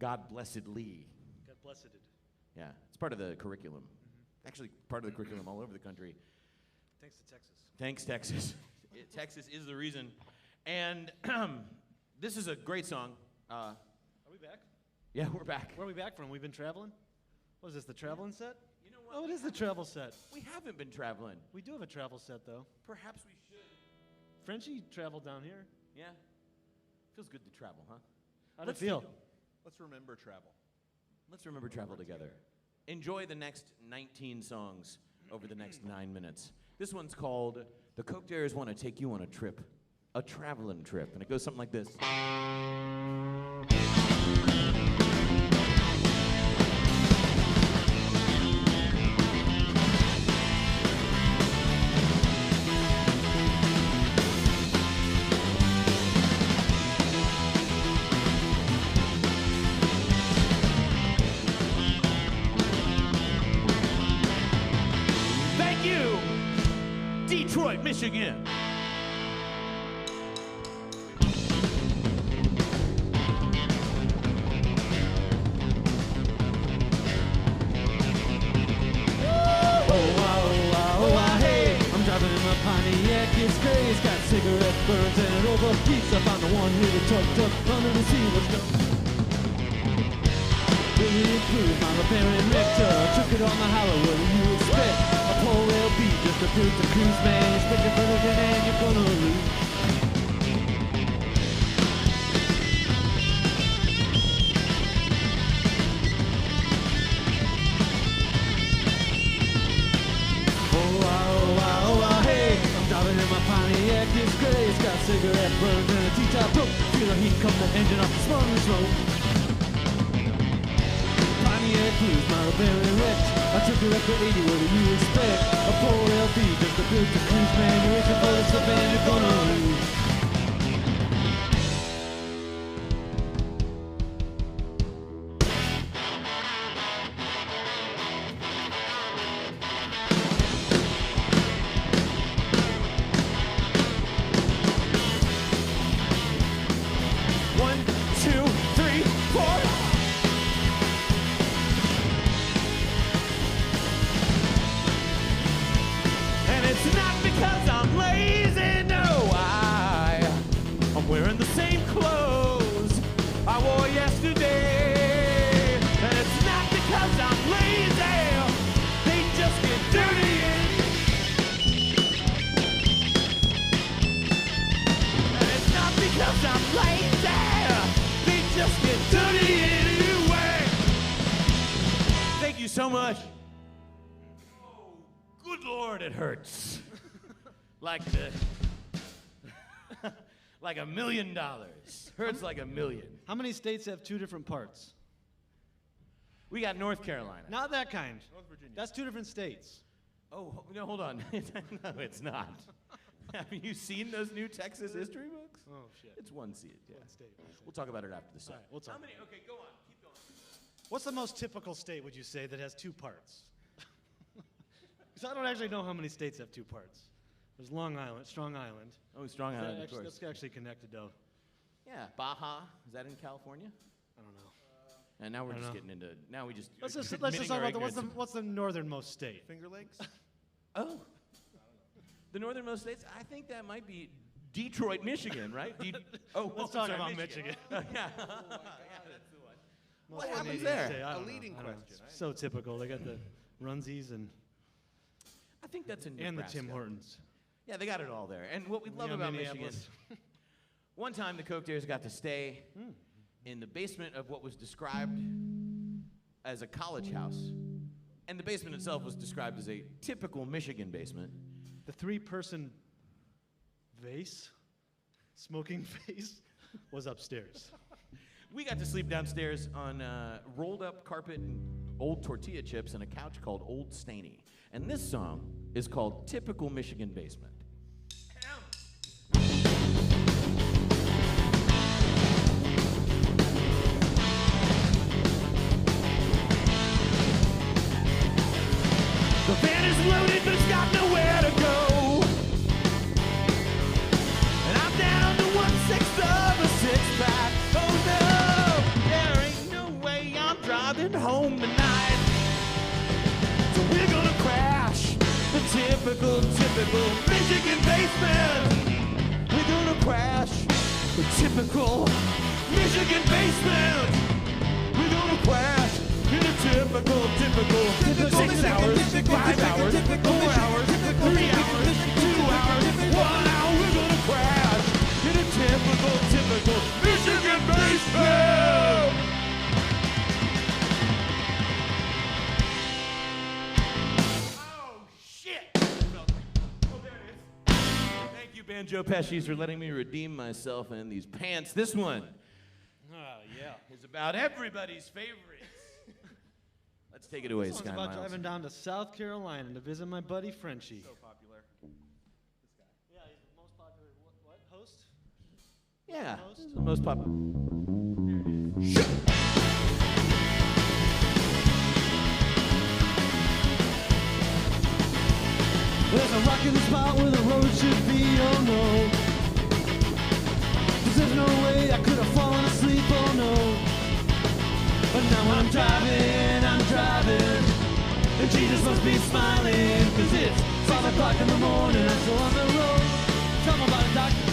God blessedly. God blessed it. Yeah, it's part of the curriculum. Actually, part of the curriculum all over the country. Thanks to Texas. Thanks, Texas. Texas is the reason. And this is a great song. Are we back? Yeah, we're back. Where are we back from? We've been traveling? What is this, the traveling set? You know what? Oh, it is the travel set. We haven't been traveling. We do have a travel set, though. Perhaps we should. Frenchie traveled down here. Yeah? Feels good to travel, huh? How'd it feel? Let's remember travel. Let's remember travel together. enjoy the next 19 songs over the next 9 minutes. This one's called The Coke Dares Want to Take You on a Trip, a Traveling Trip. And it goes something like this. Detroit, Michigan. Hey, I'm driving in my Pontiac, it's gray, it's got cigarette burns and it overheats. I found the one here tucked up under the sea. Let's go. Really improved my repairing Richter. Took it on the highway, what do you expect? A poor LB just a built to cruise, man. Expect it for the and you're gonna lose. Hey, I'm driving in my Pontiac, it's gray, it's got cigarette burns and a T-top broke. Feel the heat come the engine off the smoking smoke. Pontiac Blues, my rebellion wrecked. I took it up to 80, what do you expect? A 4LB, just a built to cruise, man. You're itching for the slip and you're gonna lose. So much. Oh, good Lord, it hurts. like $1 million. Hurts like $1 million. How many states have two different parts? We got North Carolina. Not that kind. North Virginia. That's two different states. Oh, no, hold on. No, it's not. Have you seen those new Texas history books? Oh, shit. It's one seat, yeah. One state. We'll talk about it after the song. All right, we'll talk. How many? Okay, go on. Keep going. What's the most typical state, would you say, that has two parts? Because I don't actually know how many states have two parts. There's Long Island, Strong Island. Oh, Strong Island, of course. That's actually connected, though. Yeah, Baja. Is that in California? I don't know. And now we're just know. getting into. Now we just. Let's just admitting talk our about ignorance. what's the northernmost state? Finger Lakes? Oh. The northernmost states. I think that might be Detroit, Michigan, right? Let's talk about Michigan. Yeah. Yeah, that's the one. What Most happens Canadian there? state, I A don't know, leading I don't know. question. It's so typical. They got the Runsies and I think that's in the Nebraska. Tim Hortons. Yeah, they got it all there. And what we love Yeah, about Minneapolis. Michigan, one time the Coke Dares got to stay in the basement of what was described as a college house. And the basement itself was described as a typical Michigan basement. The three-person vase, smoking vase, was upstairs. We got to sleep downstairs on rolled up carpet and old tortilla chips and a couch called Old Staney. And this song is called Typical Michigan Basement. The van is loaded, but it's got nowhere to go. And I'm down to 1/6 of a six-pack. Oh no, there ain't no way I'm driving home tonight. So we're gonna crash the typical Michigan basement. We're gonna crash the typical Michigan basement. We're gonna crash in a typical 6 hours, 5 hours, 4 hours, 3 hours, 2 hours, 1 hour. We're gonna crash in a typical Michigan basement. Banjo Pesci's, for letting me redeem myself in these pants. This one is about everybody's favorites. Let's take it away, This Sky one's about Miles. driving down to South Carolina to visit my buddy Frenchie. So popular. Yeah, he's the most popular what host? Yeah, Most? this is the most popular. There's a rock in the spot where the road should be, oh no. 'Cause there's no way I could have fallen asleep, oh no. But now when I'm driving, and Jesus must be smiling. 'Cause it's 5 o'clock in the morning, I'm still on the road. Tell me about it, doctor.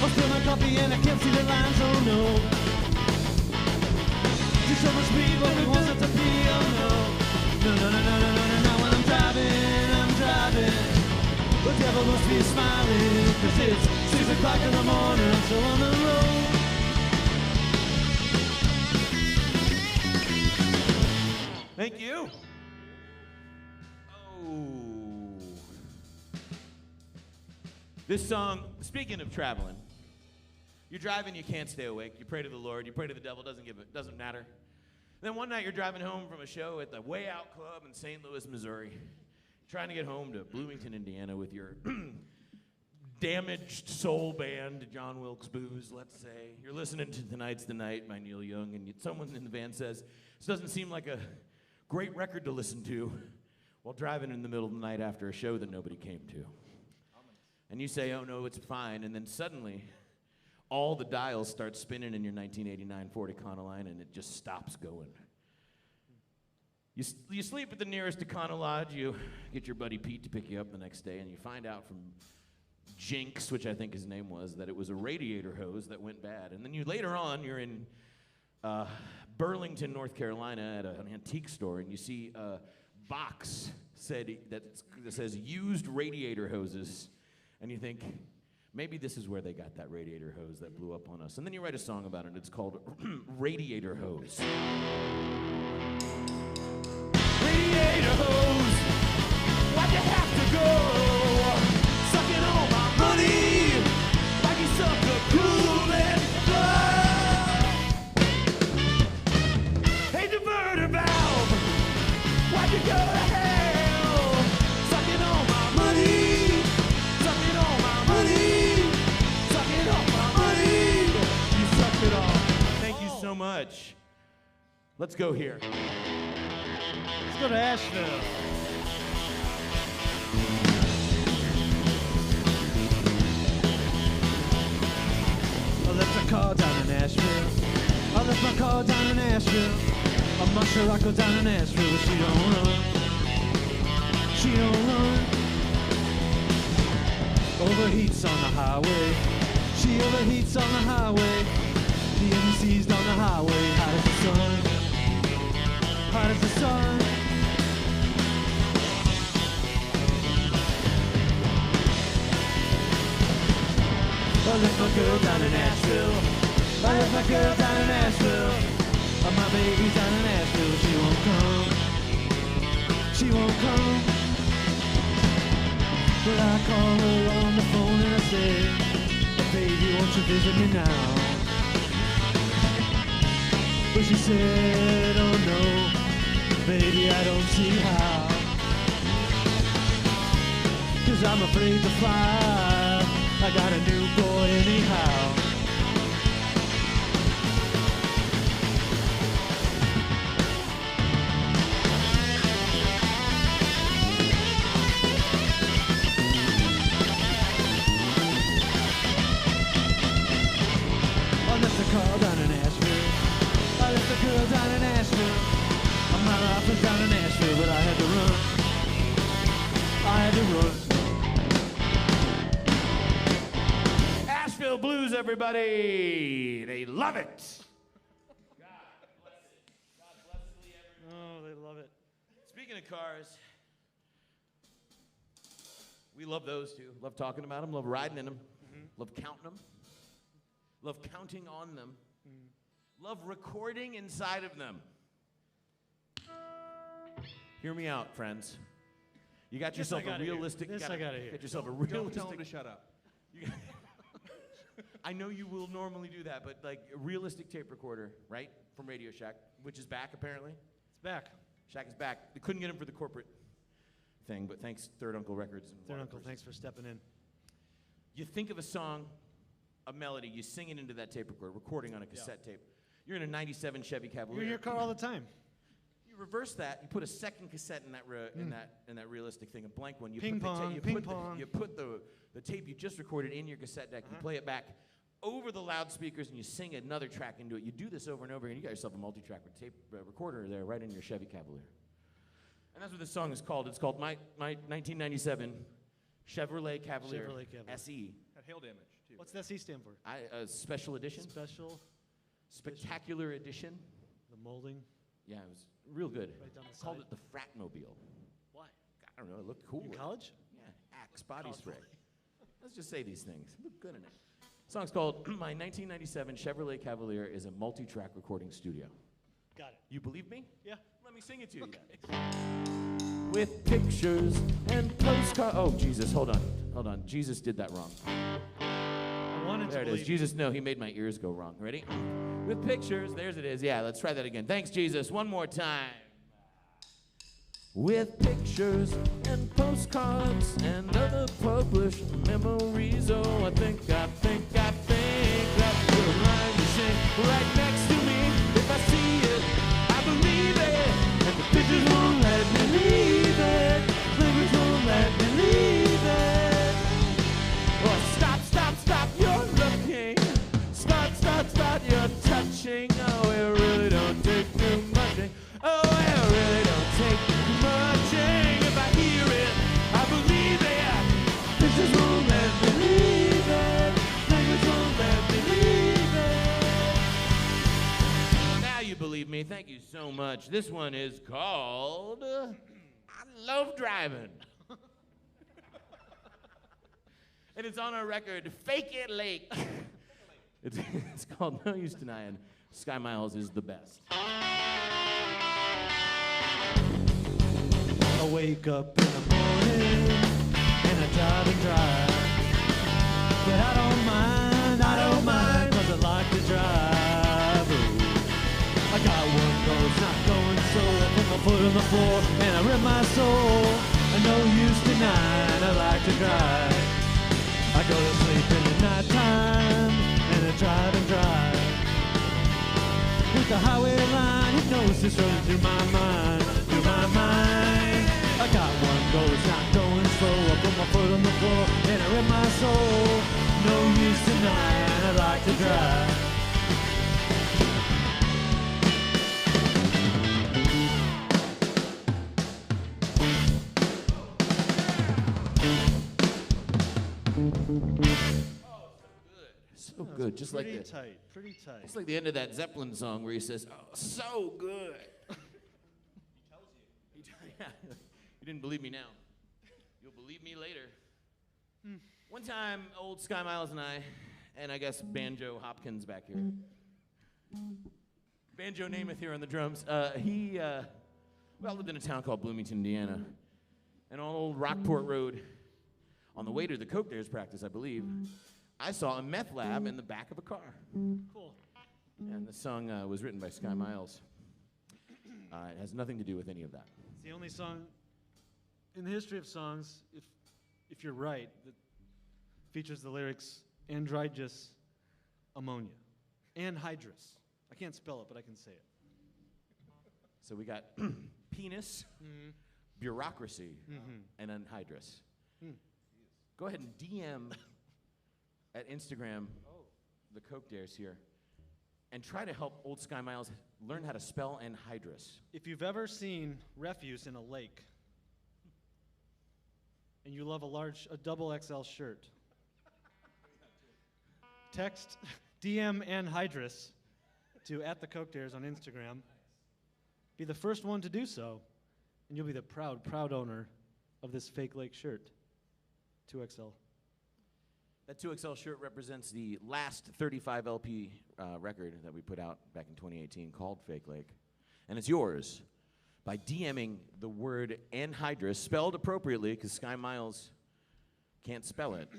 I'll spill my coffee and I can't see the lines, oh no. Too so much speed, but we want it to be, oh no. No, no, no, no, no, no, no, no. When I'm driving, the devil must be smiling. 'Cause it's 6 o'clock in the morning, I'm still on the road. Thank you. Oh. This song, speaking of traveling, you're driving, you can't stay awake. You pray to the Lord, you pray to the devil, doesn't matter. Then one night you're driving home from a show at the Way Out Club in St. Louis, Missouri, trying to get home to Bloomington, Indiana with your damaged soul band, John Wilkes Booze, let's say. You're listening to Tonight's the Night by Neil Young, and someone in the van says, this doesn't seem like a great record to listen to while driving in the middle of the night after a show that nobody came to. And you say, oh no, it's fine, and then suddenly, all the dials start spinning in your 1989 Ford Econoline, and it just stops going. You sleep at the nearest Econo Lodge, you get your buddy Pete to pick you up the next day, and you find out from Jinx, which I think his name was, that it was a radiator hose that went bad. And then later on, you're in Burlington, North Carolina at an antique store, and you see a box that says used radiator hoses, and you think, maybe this is where they got that radiator hose that blew up on us. And then you write a song about it. It's called Radiator Hose. Radiator hose, why'd you have to go? Sucking all my money, like you suck a coolant glove. Hey, diverter valve, why'd you go to hell? Sucking all my money, sucking all my money, sucking all my money. You sucked it all. Thank you so much. Let's go here. Let's go to Asheville. I left my car down in Asheville. I left my car down in Asheville. I'm not sure I go down in Asheville, but she don't run. She don't run. Overheats on the highway. She overheats on the highway. The MC's down the highway. Hot as the sun. Hot as the sun. I left my girl down in Asheville. I left my girl down in Asheville. My baby's down in Asheville. She won't come. She won't come. But I call her on the phone and I say, baby, won't you visit me now? But she said, oh no, baby, I don't see how. 'Cause I'm afraid to fly. I got a new boy anyhow. I left the car down in Asheville. I left the girl down in Asheville. My life was down in Asheville, but I had to run. I had to run. Asheville Blues, everybody. They love it. God bless it. God bless everyone. Oh, they love it. Speaking of cars, we love those too. Love talking about them. Love riding in them. Love counting them. Love counting on them. love recording inside of them. Hear me out, friends. You got yourself a realistic. This I gotta hear. Get yourself a Don't tell realistic. him to shut up. I know you will normally do that, but like a realistic tape recorder, right, from Radio Shack, which is back apparently. It's back. Shack is back. They couldn't get him for the corporate thing, but thanks Third Uncle Records. And Third Uncle, Waterford. thanks for stepping in. You think of a song, a melody, you sing it into that tape recorder, recording on a cassette tape. You're in a '97 Chevy Cavalier. You're in your car all the time. You reverse that. You put a second cassette in that in that realistic thing, a blank one. You Ping put pong, you ping put pong. You put the tape you just recorded in your cassette deck. You play it back over the loudspeakers, and you sing another track into it. You do this over and over again. You got yourself a multi-track tape recorder there, right in your Chevy Cavalier. And that's what this song is called. It's called my 1997 Chevrolet Cavalier, SE. Had hail damage, too. What's the SE stand for? Special edition. Special. Spectacular edition. The molding. Yeah, it was real good. Right down the Called side. it the Fratmobile. Why? I don't know. It looked cool. In college? Yeah, Axe body spray. Let's just say these things. Look good in it. The song's called My 1997 Chevrolet Cavalier is a multi-track recording studio. Got it. You believe me? Yeah. Let me sing it to you. With pictures and postcards. Oh, Jesus, hold on. Jesus did that wrong. I wanted There to it is. believe Jesus, no, he made my ears go wrong. Ready? With pictures, there's it is. Yeah, let's try that again. Thanks, Jesus. One more time. With pictures and postcards and other published memories. Oh, I think that you're lying to sing right next to me. If I see it, I believe it. And the pictures won't let me leave it. Pictures won't let me leave it. Oh, stop, you're looking. Start, you're touching. Oh, it really don't take too much. Oh, it really don't take much. If I hear it, I believe it. Pictures won't let me leave it. Pictures won't let me leave it. Now you believe me. Thank you so much. This one is called I Love Driving. And it's on our record, Fake It Lake. It's called No Use Denying. Sky Miles is the best. I wake up in the morning and I drive and drive. But I don't mind, cause I like to drive. Ooh. I got one goes, not going so. I put my foot on the floor and I rip my soul. And no use denying, I like to drive. I go to sleep in the nighttime and I drive and drive. With the highway line, hypnosis running through my mind, through my mind. I got one goal, it's not going slow. I put my foot on the floor and I rip my soul. No use denying, I like to drive. So good, just like Pretty the, tight, pretty tight. it's like the end of that Zeppelin song where he says, "Oh, so good." He tells you. Yeah. You didn't believe me now. You'll believe me later. One time, old Sky Miles and I guess Banjo Hopkins back here. Banjo Namath here on the drums. He lived in a town called Bloomington, Indiana. And on old Rockport Road, on the way to the Coke Dares practice, I believe, I saw a meth lab in the back of a car. Cool. And the song was written by Sky Miles. It has nothing to do with any of that. It's the only song in the history of songs, if you're right, that features the lyrics androgynous ammonia. Anhydrous. I can't spell it, but I can say it. So we got penis, bureaucracy, and anhydrous. Go ahead and DM at Instagram the Coke Dares here and try to help old Sky Miles learn how to spell anhydrous. If you've ever seen refuse in a lake and you love a double XL shirt, text DM anhydrous to @theCokeDares on Instagram. Be the first one to do so, and you'll be the proud owner of this fake lake shirt, 2XL. That 2XL shirt represents the last 35 LP record that we put out back in 2018 called Fake Lake. And it's yours by DMing the word anhydrous, spelled appropriately because Sky Miles can't spell it.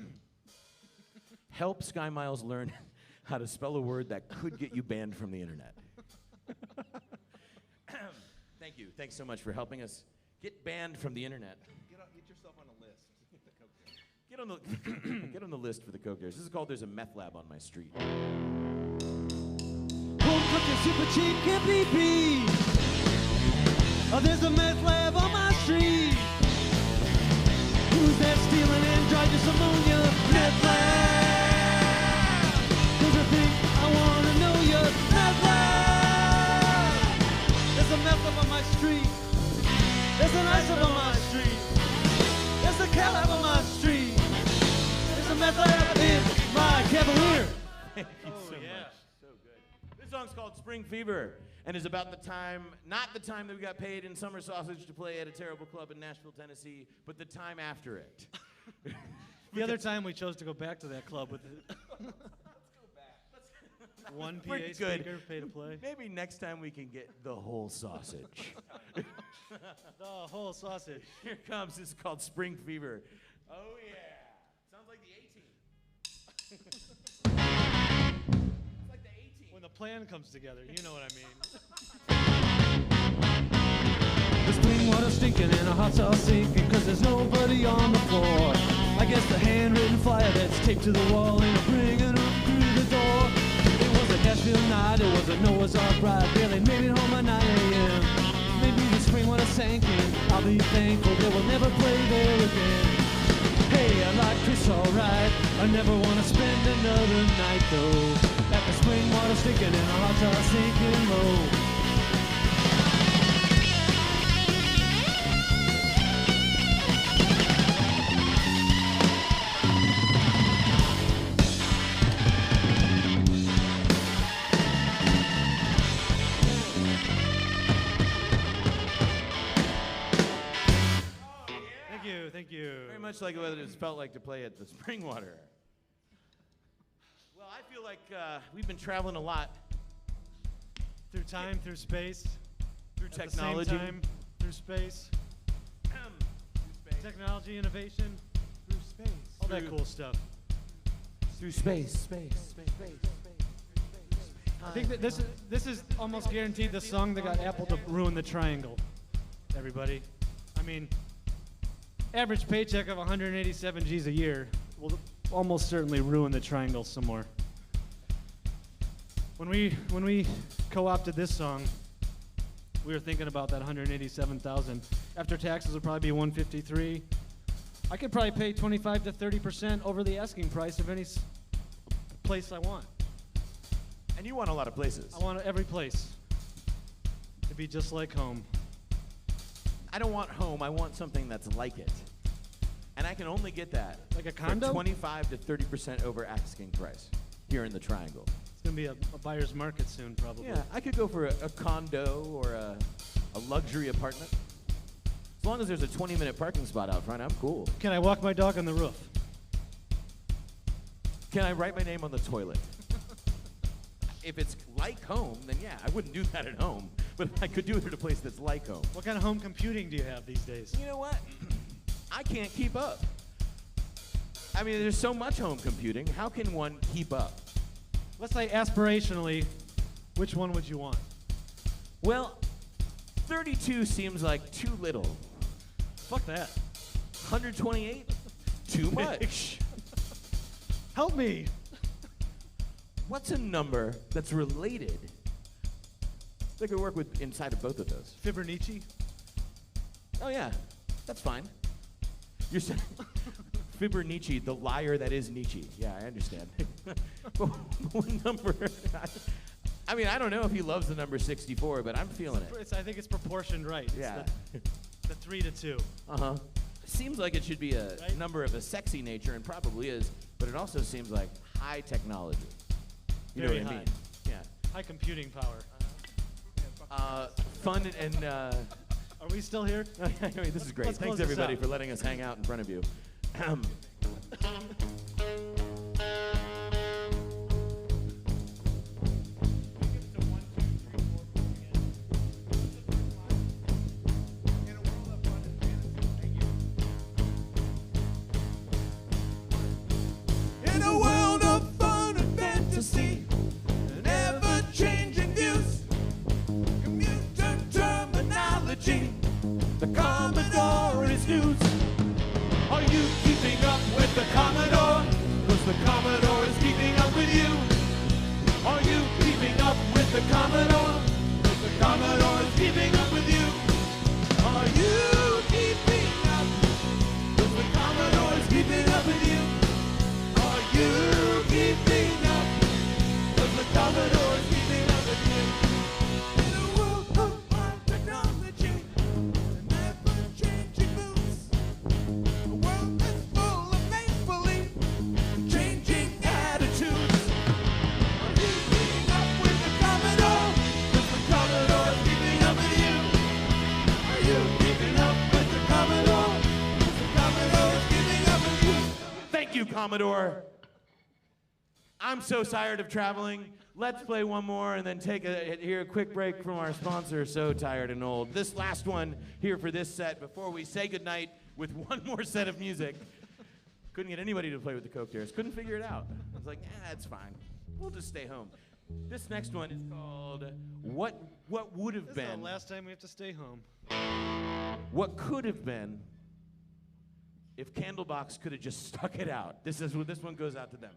Help Sky Miles learn how to spell a word that could get you banned from the internet. Thank you. Thanks so much for helping us get banned from the internet. Get yourself on a list. Get on the list for the Coke Dares. This is called There's a Meth Lab on My Street. Home cooking super cheap, can't be beat. Oh, there's a meth lab on my street. Who's that stealing androgynous ammonia? Meth lab. There's a thing I wanna know ya. Meth lab. There's a meth lab on my street. There's an ice lab on my street. There's a cat lab on my street. There's a meth lab in my Cavalier. Thank you so much. So good. This song's called Spring Fever and is about the time, not the time that we got paid in summer sausage to play at a terrible club in Nashville, Tennessee, but the time after it. The other time we chose to go back to that club with one PA We're speaker, good. pay to play. Maybe next time we can get the whole sausage. The whole sausage. Here it comes. This is called Spring Fever. Oh, yeah. Sounds like the A-Team. It's like the A-Team. When the plan comes together, you know what I mean. The spring water stinking and a hot sauce sinking, cause there's nobody on the floor. I guess the handwritten flyer that's taped to the wall ain't bringing up through the door. It was a Nashville night, it was a Noah's Ark ride, barely made it home at 9 a.m. Maybe the spring water sank in, I'll be thankful they will never play there again. Hey, I like Chris alright, I never wanna spend another night though. At the spring water stinking and a hot sauce sinking low. Thank you. Very much like what it felt like to play at the Springwater. Well, I feel like we've been traveling a lot. Through time, through space. Through At technology. The same time, through space. Technology, innovation. Through space. All that cool stuff. Through space. I think that this is almost guaranteed the song that got Apple to ruin the triangle. Everybody. I mean, average paycheck of 187 G's a year will almost certainly ruin the triangle some more. When we co-opted this song, we were thinking about that 187,000. After taxes would probably be 153. I could probably pay 25 to 30% over the asking price of any place I want. And you want a lot of places. I want every place to be just like home. I don't want home. I want something that's like it. And I can only get that Like a condo? for 25 to 30% over asking price here in the Triangle. It's going to be a buyer's market soon, probably. Yeah, I could go for a condo or a luxury apartment. As long as there's a 20-minute parking spot out front, I'm cool. Can I walk my dog on the roof? Can I write my name on the toilet? If it's like home, then yeah, I wouldn't do that at home. But I could do it at a place that's like home. What kind of home computing do you have these days? You know what? I can't keep up. I mean, there's so much home computing. How can one keep up? Let's say aspirationally, which one would you want? Well, 32 seems like too little. Fuck that. 128? Too much. Help me. What's a number that's related that could work with inside of both of those? Fibonacci? Oh yeah, that's fine. You're saying Fibonacci, the liar that is Nietzsche. Yeah, I understand. But what number? I mean, I don't know if he loves the number 64, but I'm feeling it. I think it's proportioned right. It's Yeah. the 3 to 2. Uh-huh. Seems like it should be a Right? number of a sexy nature, and probably is, but it also seems like high technology. You Very know what I high. mean? Yeah. High computing power. Fun and Are we still here? anyway, this is great. Let's close Thanks this everybody out. for letting us hang out in front of you. changing views. Commuter terminology. The Commodore is news. Are you keeping up with the Commodore? 'Cause the Commodore is keeping up with you. Are you keeping up with the Commodore? 'Cause the Commodore is keeping up with you. Are you keeping up? 'Cause the Commodore is keeping up with you. Are you keeping up? 'Cause the Commodore is keeping up with you. In a world of high technology and ever-changing moods, a world that's full of make-believe, changing attitudes. Are you keeping up with the Commodore? 'Cause the Commodore is keeping up with you. Are you keeping up with the Commodore? 'Cause the Commodore is keeping up with you. Thank you, Commodore. I'm so tired of traveling. Let's play one more and then take a quick break from our sponsor, So Tired and Old. This last one here for this set before we say goodnight with one more set of music. Couldn't get anybody to play with the Coke Dares. Couldn't figure it out. I was like, it's fine. We'll just stay home. This next one is called What Would Have This is Been. the last time we have to stay home. What could have been if Candlebox could have just stuck it out. This one goes out to them.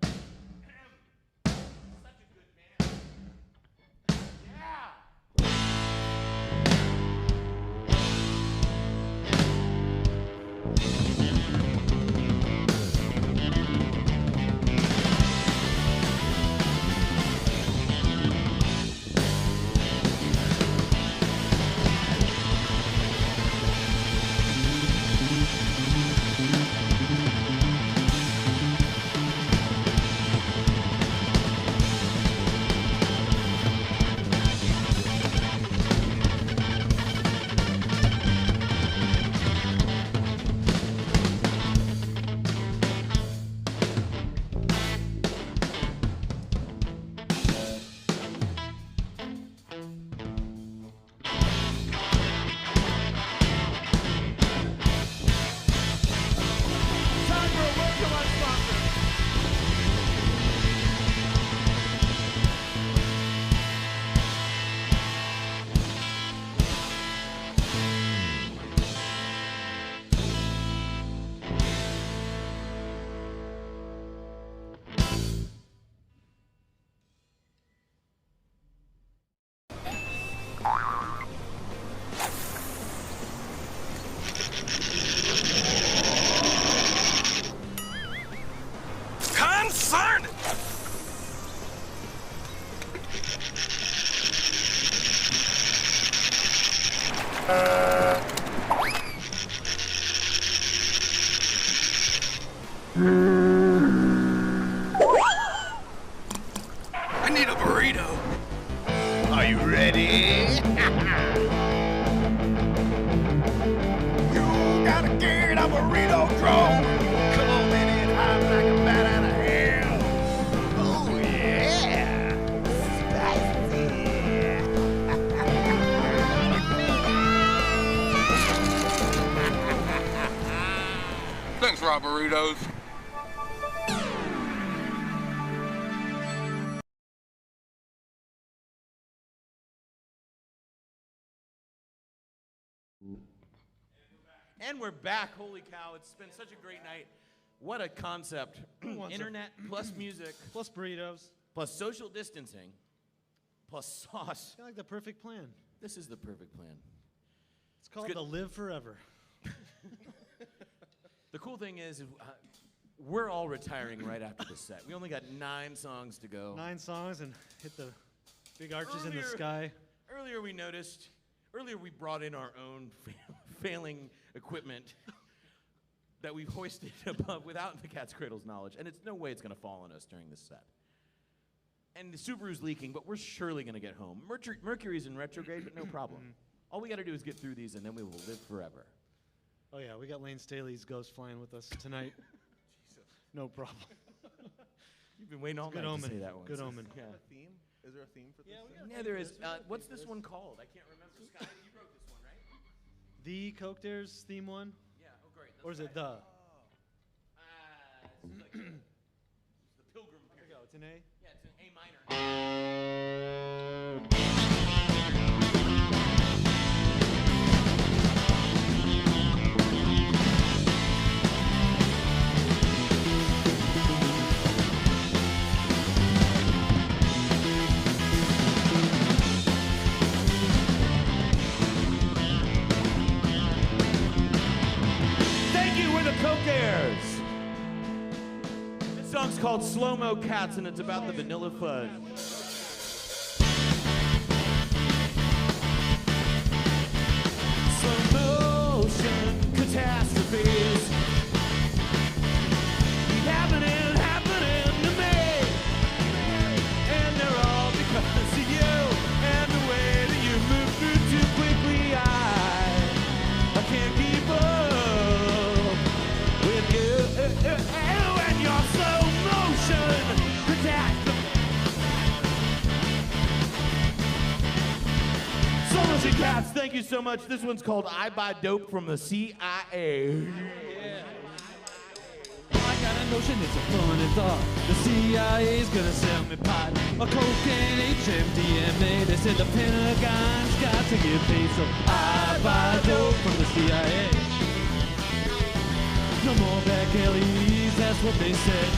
I need a burrito. Are you ready? You gotta get a burrito drone. Coming in hot like a bat out of hell. Oh yeah. Spicy. Thanks, Rob Burritos. And we're back. Holy cow, it's been such a great night. What a concept. Internet plus music Plus burritos. plus social distancing plus sauce. Kind of like the perfect plan. This is the perfect plan. It's called good. the Live Forever. The cool thing is we're all retiring right after this set. We only got 9 songs to go. 9 songs and hit the big arches in the Earlier- sky. Earlier we brought in our own failing equipment that we've hoisted above without the Cat's Cradle's knowledge, and it's no way it's going to fall on us during this set. And the Subaru's leaking, but we're surely going to get home. Mercury's in retrograde, but no problem. All we got to do is get through these, and then we will live forever. Oh yeah, we got Lane Staley's ghost flying with us tonight. No problem. You've been waiting all Good night omen. to say that one. Good omen. Yeah. A theme? Is there a theme for this? Yeah, there is. What's this one called? I can't remember. Scott, you wrote this one, right? The Coke Dares theme one? Yeah. Oh, great. Or is it the? It's like the Pilgrim Here we period. go. It's an A. Yeah, it's an A minor. called Slow Mo Cats, and it's about the vanilla fudge. Slow motion catastrophes keep happening to me, and they're all because of you and the way that you move through too quickly. I can't keep up with you and your slow motion catastrophe. Slow motion cats, thank you so much. This one's called I Buy Dope from the CIA. I got a notion, it's a funny thought. The CIA's gonna sell me pot, a cocaine, HMDMA. They said the Pentagon's got to get paid, so I buy dope from the CIA. No more back alleys, that's what they said.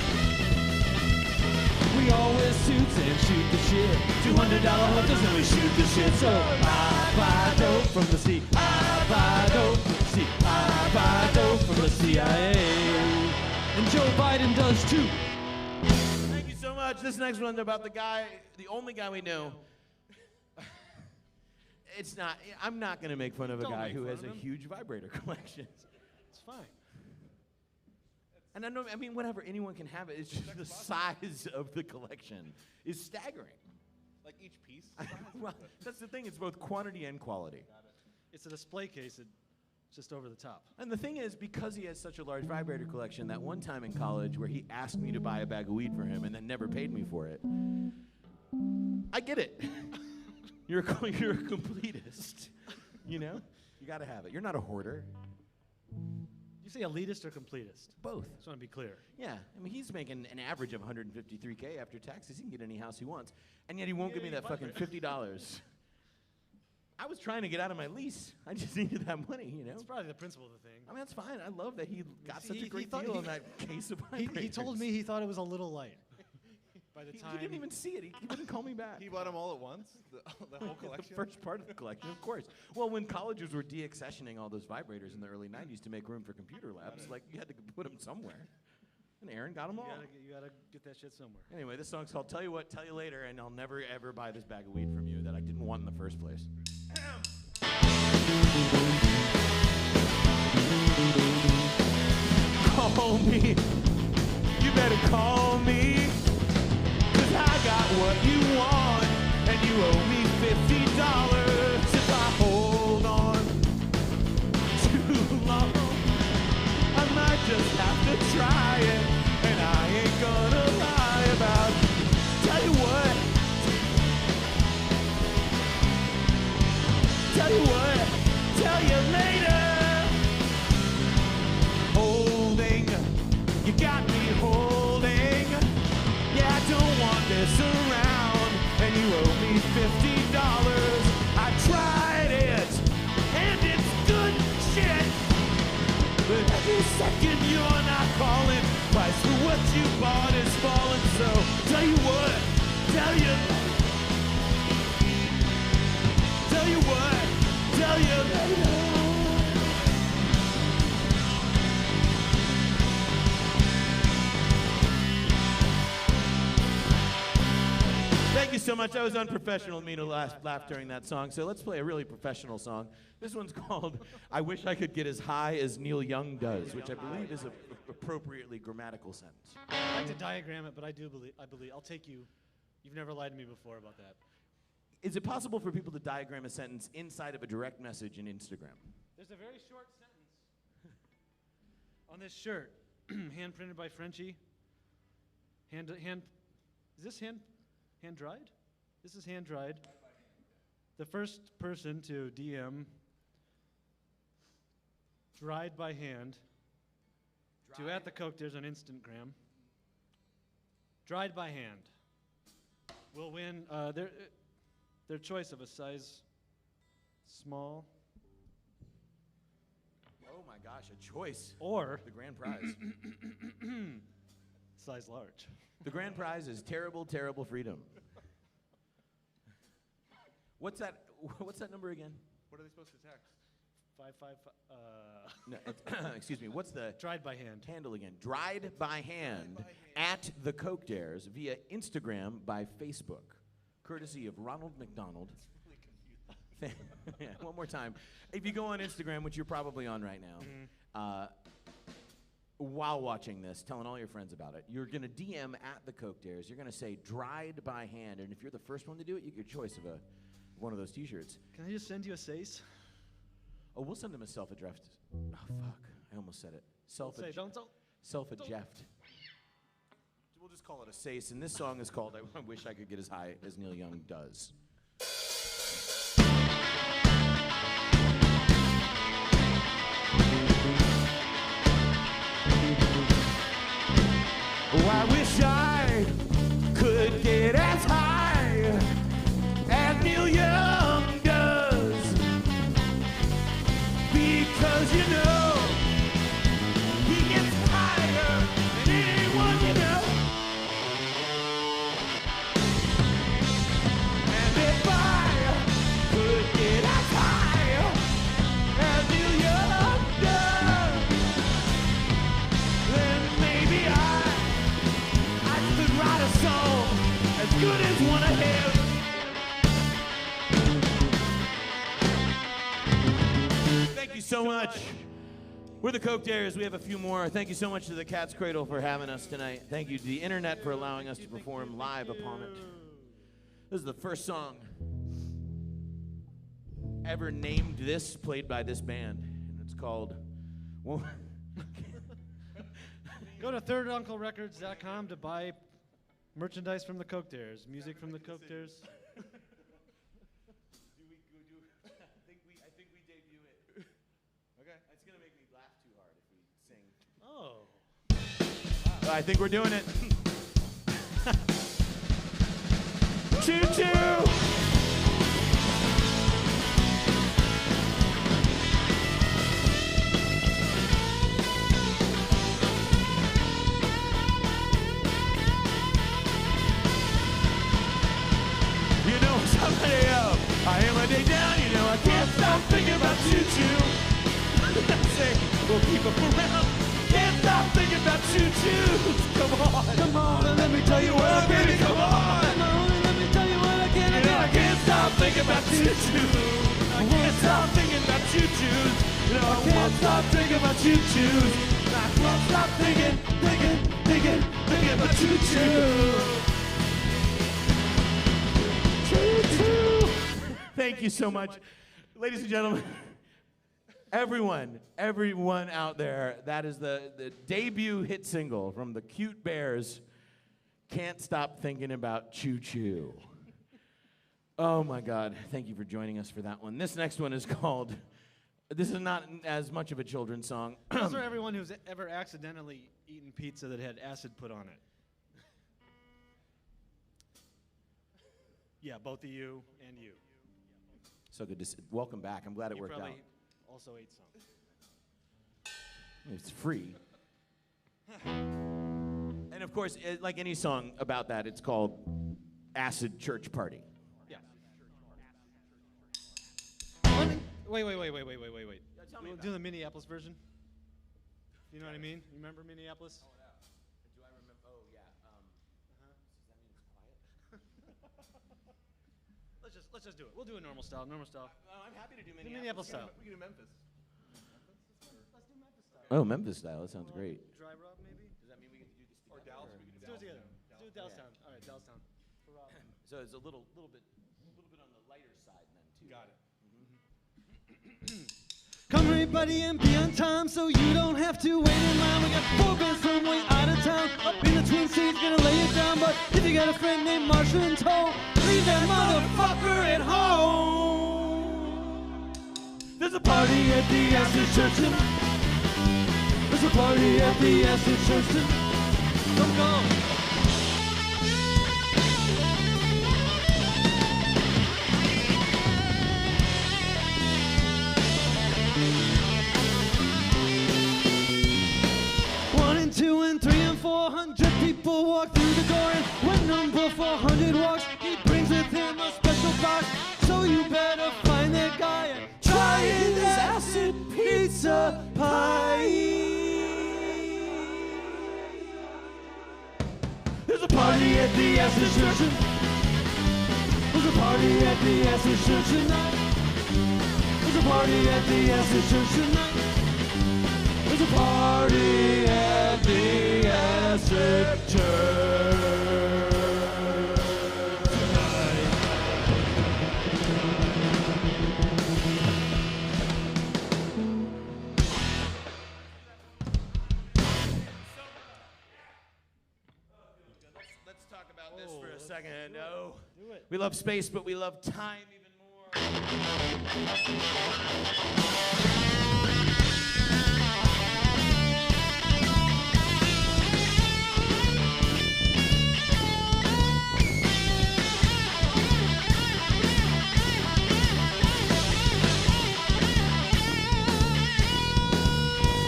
We all wear suits and shoot the shit. $200 hookers and we shoot the shit. So I buy dope from the CIA. I buy dope from the CIA. I buy dope from the CIA. And Joe Biden does too. Thank you so much. This next one's about the guy, the only guy we know. It's not, I'm not going to make fun of a Don't guy make who fun has of a him. huge vibrator collection. It's fine. And I mean, whatever, anyone can have it. It's just the size of the collection is staggering. Like each piece? Well, that's the thing, it's both quantity and quality. It's a display case. It's just over the top. And the thing is, because he has such a large vibrator collection, that one time in college where he asked me to buy a bag of weed for him and then never paid me for it, I get it. You're a completist, you know? You gotta have it. You're not a hoarder. You say elitist or completist? Both. Just want to be clear. Yeah, I mean, he's making an average of $153K after taxes. He can get any house he wants, and yet he won't give me that fucking $50. I was trying to get out of my lease. I just needed that money, you know? That's probably the principle of the thing. I mean, that's fine. I love that he got such a he great thought deal he- on that case of He vibrators. told me he thought it was a little light. By the He time didn't even see it. He didn't call me back. He bought them all at once? The whole The collection? first part of the collection, of course. Well, when colleges were deaccessioning all those vibrators in the early 90s to make room for computer labs, like, you had to put them somewhere. And Aaron got them all. you gotta get that shit somewhere. Anyway, this song's called Tell You What, Tell You Later, and I'll never, ever buy this bag of weed from you that I didn't want in the first place. Call me. You better call me. 'Cause I got what you want, and you owe me $50 if I hold on too long. I might just have to try it, and I ain't gonna lie about it. Tell you what. Tell you what. Tell you later. Holding. You got me holding. Yeah, I don't want this around, and you owe me $50. I tried it, and it's good shit. But every second you're not calling, price for what you bought is falling. So tell you what, tell you what, tell you later. Thank you so much. I was unprofessional of me to laugh during that song, so let's play a really professional song. This one's called I Wish I Could Get As High as Neil Young Does, which I believe is an appropriately grammatical sentence. I like to diagram it, but I believe, I'll take you. You've never lied to me before about that. Is it possible for people to diagram a sentence inside of a direct message in Instagram? There's a very short sentence on this shirt, hand printed by Frenchie. Is this hand dried? This is hand dried. The first person to DM dried by hand to at the Coke. There's an Instagram. Dried by hand will win their choice of a size small Oh my gosh, a choice. or The grand prize. size large. The grand prize is terrible, terrible freedom. What's that number again? What are they supposed to text? No, excuse me. What's the Dried by hand. handle again? Dried by hand at the Coke Dares via Instagram by Facebook, courtesy of Ronald McDonald. Yeah, one more time. If you go on Instagram, which you're probably on right now, while watching this, telling all your friends about it, you're going to DM at the Coke Dares. You're going to say dried by hand, and if you're the first one to do it, you get your choice of one of those T-shirts. Can I just send you a Sace? Oh, we'll send them a self-addressed. Oh, fuck. I almost said it. Self-addressed. We'll just call it a Sace, and this song is called I Wish I Could Get As High as Neil Young Does. Oh, I wish I could get as high as Neil Young does, because you know he gets higher than anyone you know. And if I could get as high as Neil Young does, then maybe I could write a song as good as one of his. Thank you so much. We're the Coke Dares. We have a few more. Thank you so much to the Cat's Cradle for having us tonight. Thank you to the internet for allowing us to perform live upon it. This is the first song ever named this, played by this band. And it's called... Well, Go to thirdunclerecords.com to buy merchandise from the Coke Dares, music from the Coke Dares. I think we debut it. Okay. It's going to make me laugh too hard if we sing. Oh. I think we're doing it. Choo-choo! I am a day down, you know I can't stop thinking about choo-choo. Say, we'll keep them around. Can't stop thinking about choo-choos. Come on, and let me tell you what I can. Baby, come on. Come on, and let me tell you what I can. You know I can't stop thinking about choo-choos. I can't stop thinking about choo-choos. You know I won't stop thinking about choo-choos. I won't stop thinking about choo-choos. Thank you so much. Ladies and gentlemen, everyone out there, that is the debut hit single from the Cute Bears, Can't Stop Thinking About Choo Choo. Oh my God, thank you for joining us for that one. This next one is called, this is not as much of a children's song. Those are everyone who's ever accidentally eaten pizza that had acid put on it. Yeah, both of you and you. So good to welcome back. I'm glad it worked out. You probably also ate some. It's free. And of course, like any song about that, it's called Acid Church Party. Yeah. Wait. We'll do the Minneapolis version. You know what I mean? You remember Minneapolis? Do I remember? Oh, yeah. Does that mean it's quiet? Let's just do it. We'll do it normal style. I'm happy to do Minneapolis style. We can do Memphis. Let's do Memphis style. Oh, Memphis style. That sounds great. Dry rub, maybe? Does that mean we get to do this Or together? Dallas. We can do Let's do it Dallas. together. Let's do Dalstown. All right, Dalstown. So it's a little bit on the lighter side then too. Got it. Come everybody and be on time so you don't have to wait in line. We got 4 bands from way out of town. Up in the Twin Cities, gonna lay it down. But if you got a friend named Marshall in tow, leave that motherfucker at home. There's a party at the Acid Church. There's a party at the Acid Church. Don't go. People walk through the door, and when number 400 walks, he brings with him a special box. So you better find that guy and try this acid pizza pie. There's a party at the Ascension. There's a party at the Ascension tonight. There's a party at the Ascension tonight. There's a party at the Ascension. Let's talk about this for a second. Oh, we love space, but we love time even more.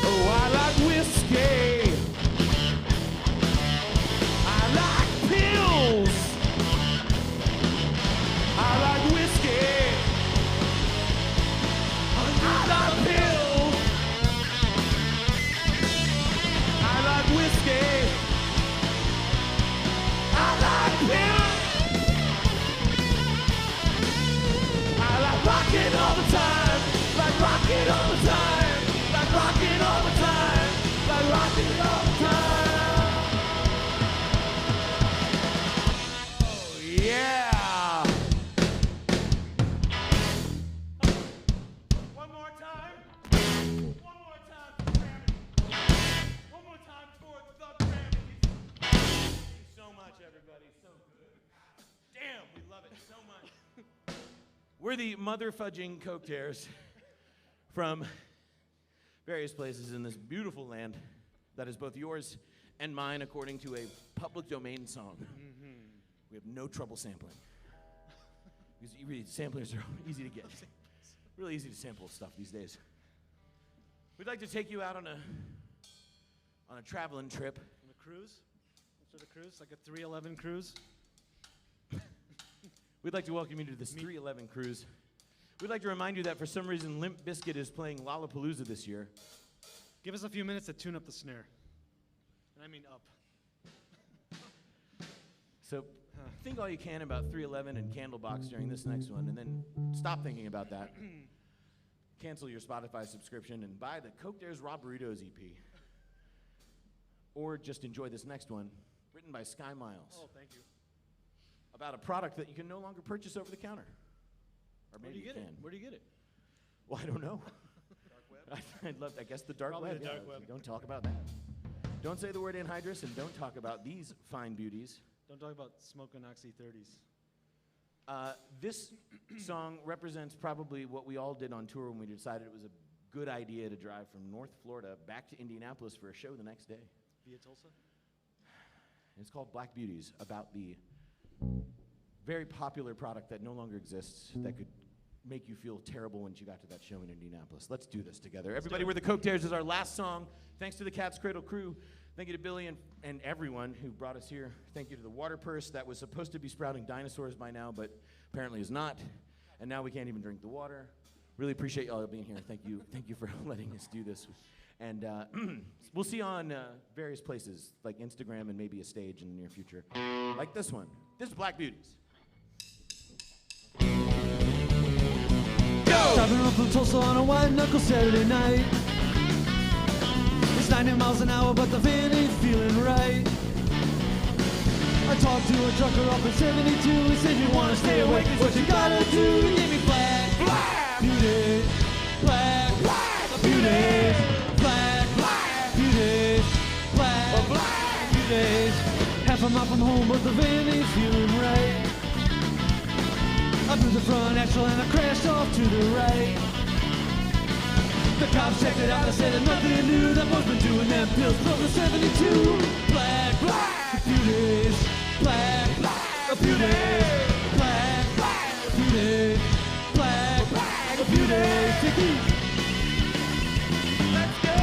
Oh, I like whiskey. I like pills. I like whiskey. I like pills. I like whiskey. I like pills. I like rocking all the time. Like rocking all the time. Like rocking all the time. Like rocking all the time. Oh, yeah. One more time. One more time for Grammy. One more time for the Grammys. Thank you so much, everybody. So good. Damn, we love it so much. We're the mother-fudging Coke Tears from various places in this beautiful land that is both yours and mine according to a public domain song. We have no trouble sampling. Because samplers are easy to get. Really easy to sample stuff these days. We'd like to take you out on a traveling trip. On a cruise? Sort of cruise? Like a 311 cruise? We'd like to welcome you to this 311 cruise. We'd like to remind you that for some reason Limp Bizkit is playing Lollapalooza this year. Give us a few minutes to tune up the snare. And I mean up. So think all you can about 311 and Candlebox during this next one, and then stop thinking about that. Cancel your Spotify subscription and buy the Coke Dares Raw Burritos EP. Or just enjoy this next one, written by Sky Miles. Oh, thank you. About a product that you can no longer purchase over the counter. Or Where maybe do you get can. it? Where do you get it? Well, I don't know. I'd love, I guess the dark Probably web. the dark yeah, web. Don't talk about that. Don't say the word anhydrous and don't talk about these fine beauties. Don't talk about smoking Oxy 30s. This song represents probably what we all did on tour when we decided it was a good idea to drive from North Florida back to Indianapolis for a show the next day. Via Tulsa? It's called Black Beauties, about the very popular product that no longer exists that could make you feel terrible when you got to that show in Indianapolis. Let's do this together. Everybody, we're the Coke Tears is our last song. Thanks to the Cat's Cradle crew. Thank you to Billy and everyone who brought us here. Thank you to the water purse that was supposed to be sprouting dinosaurs by now, but apparently is not. And now we can't even drink the water. Really appreciate y'all being here. Thank you for letting us do this. And we'll see you on various places, like Instagram and maybe a stage in the near future. Like this one. This is Black Beauties. Driving up from Tulsa on a white knuckle Saturday night. It's 90 miles an hour, but the van ain't feeling right. I talked to a trucker up in 72. He said, you wanna stay awake, it's what you gotta do. He gave me black, black beauty, black, black beauty, black, black beauty, black, black beauty. Half a mile from home, but the van ain't feeling right. I blew the front axle and I crashed off to the right. The cops checked it out and said that nothing new. That boy's been doing them pills from the 72. Black, black beauties. Black, black beauties. Black, black beauties. Black, black beauties. Take it. Let's go.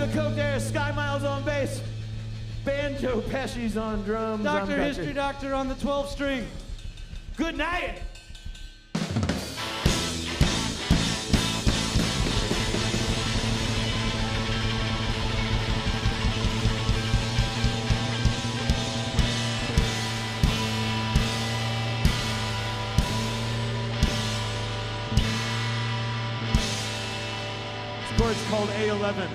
the Coke there, Sky Miles on bass, Banjo Pesci's on drums. I'm Dr. History Doctor on the 12 string. Good night. This chord's called A11.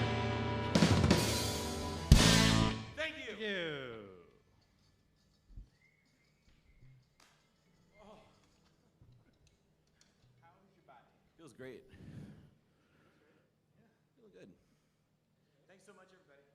Thank you. Feels great. Feeling good. Thanks so much, everybody.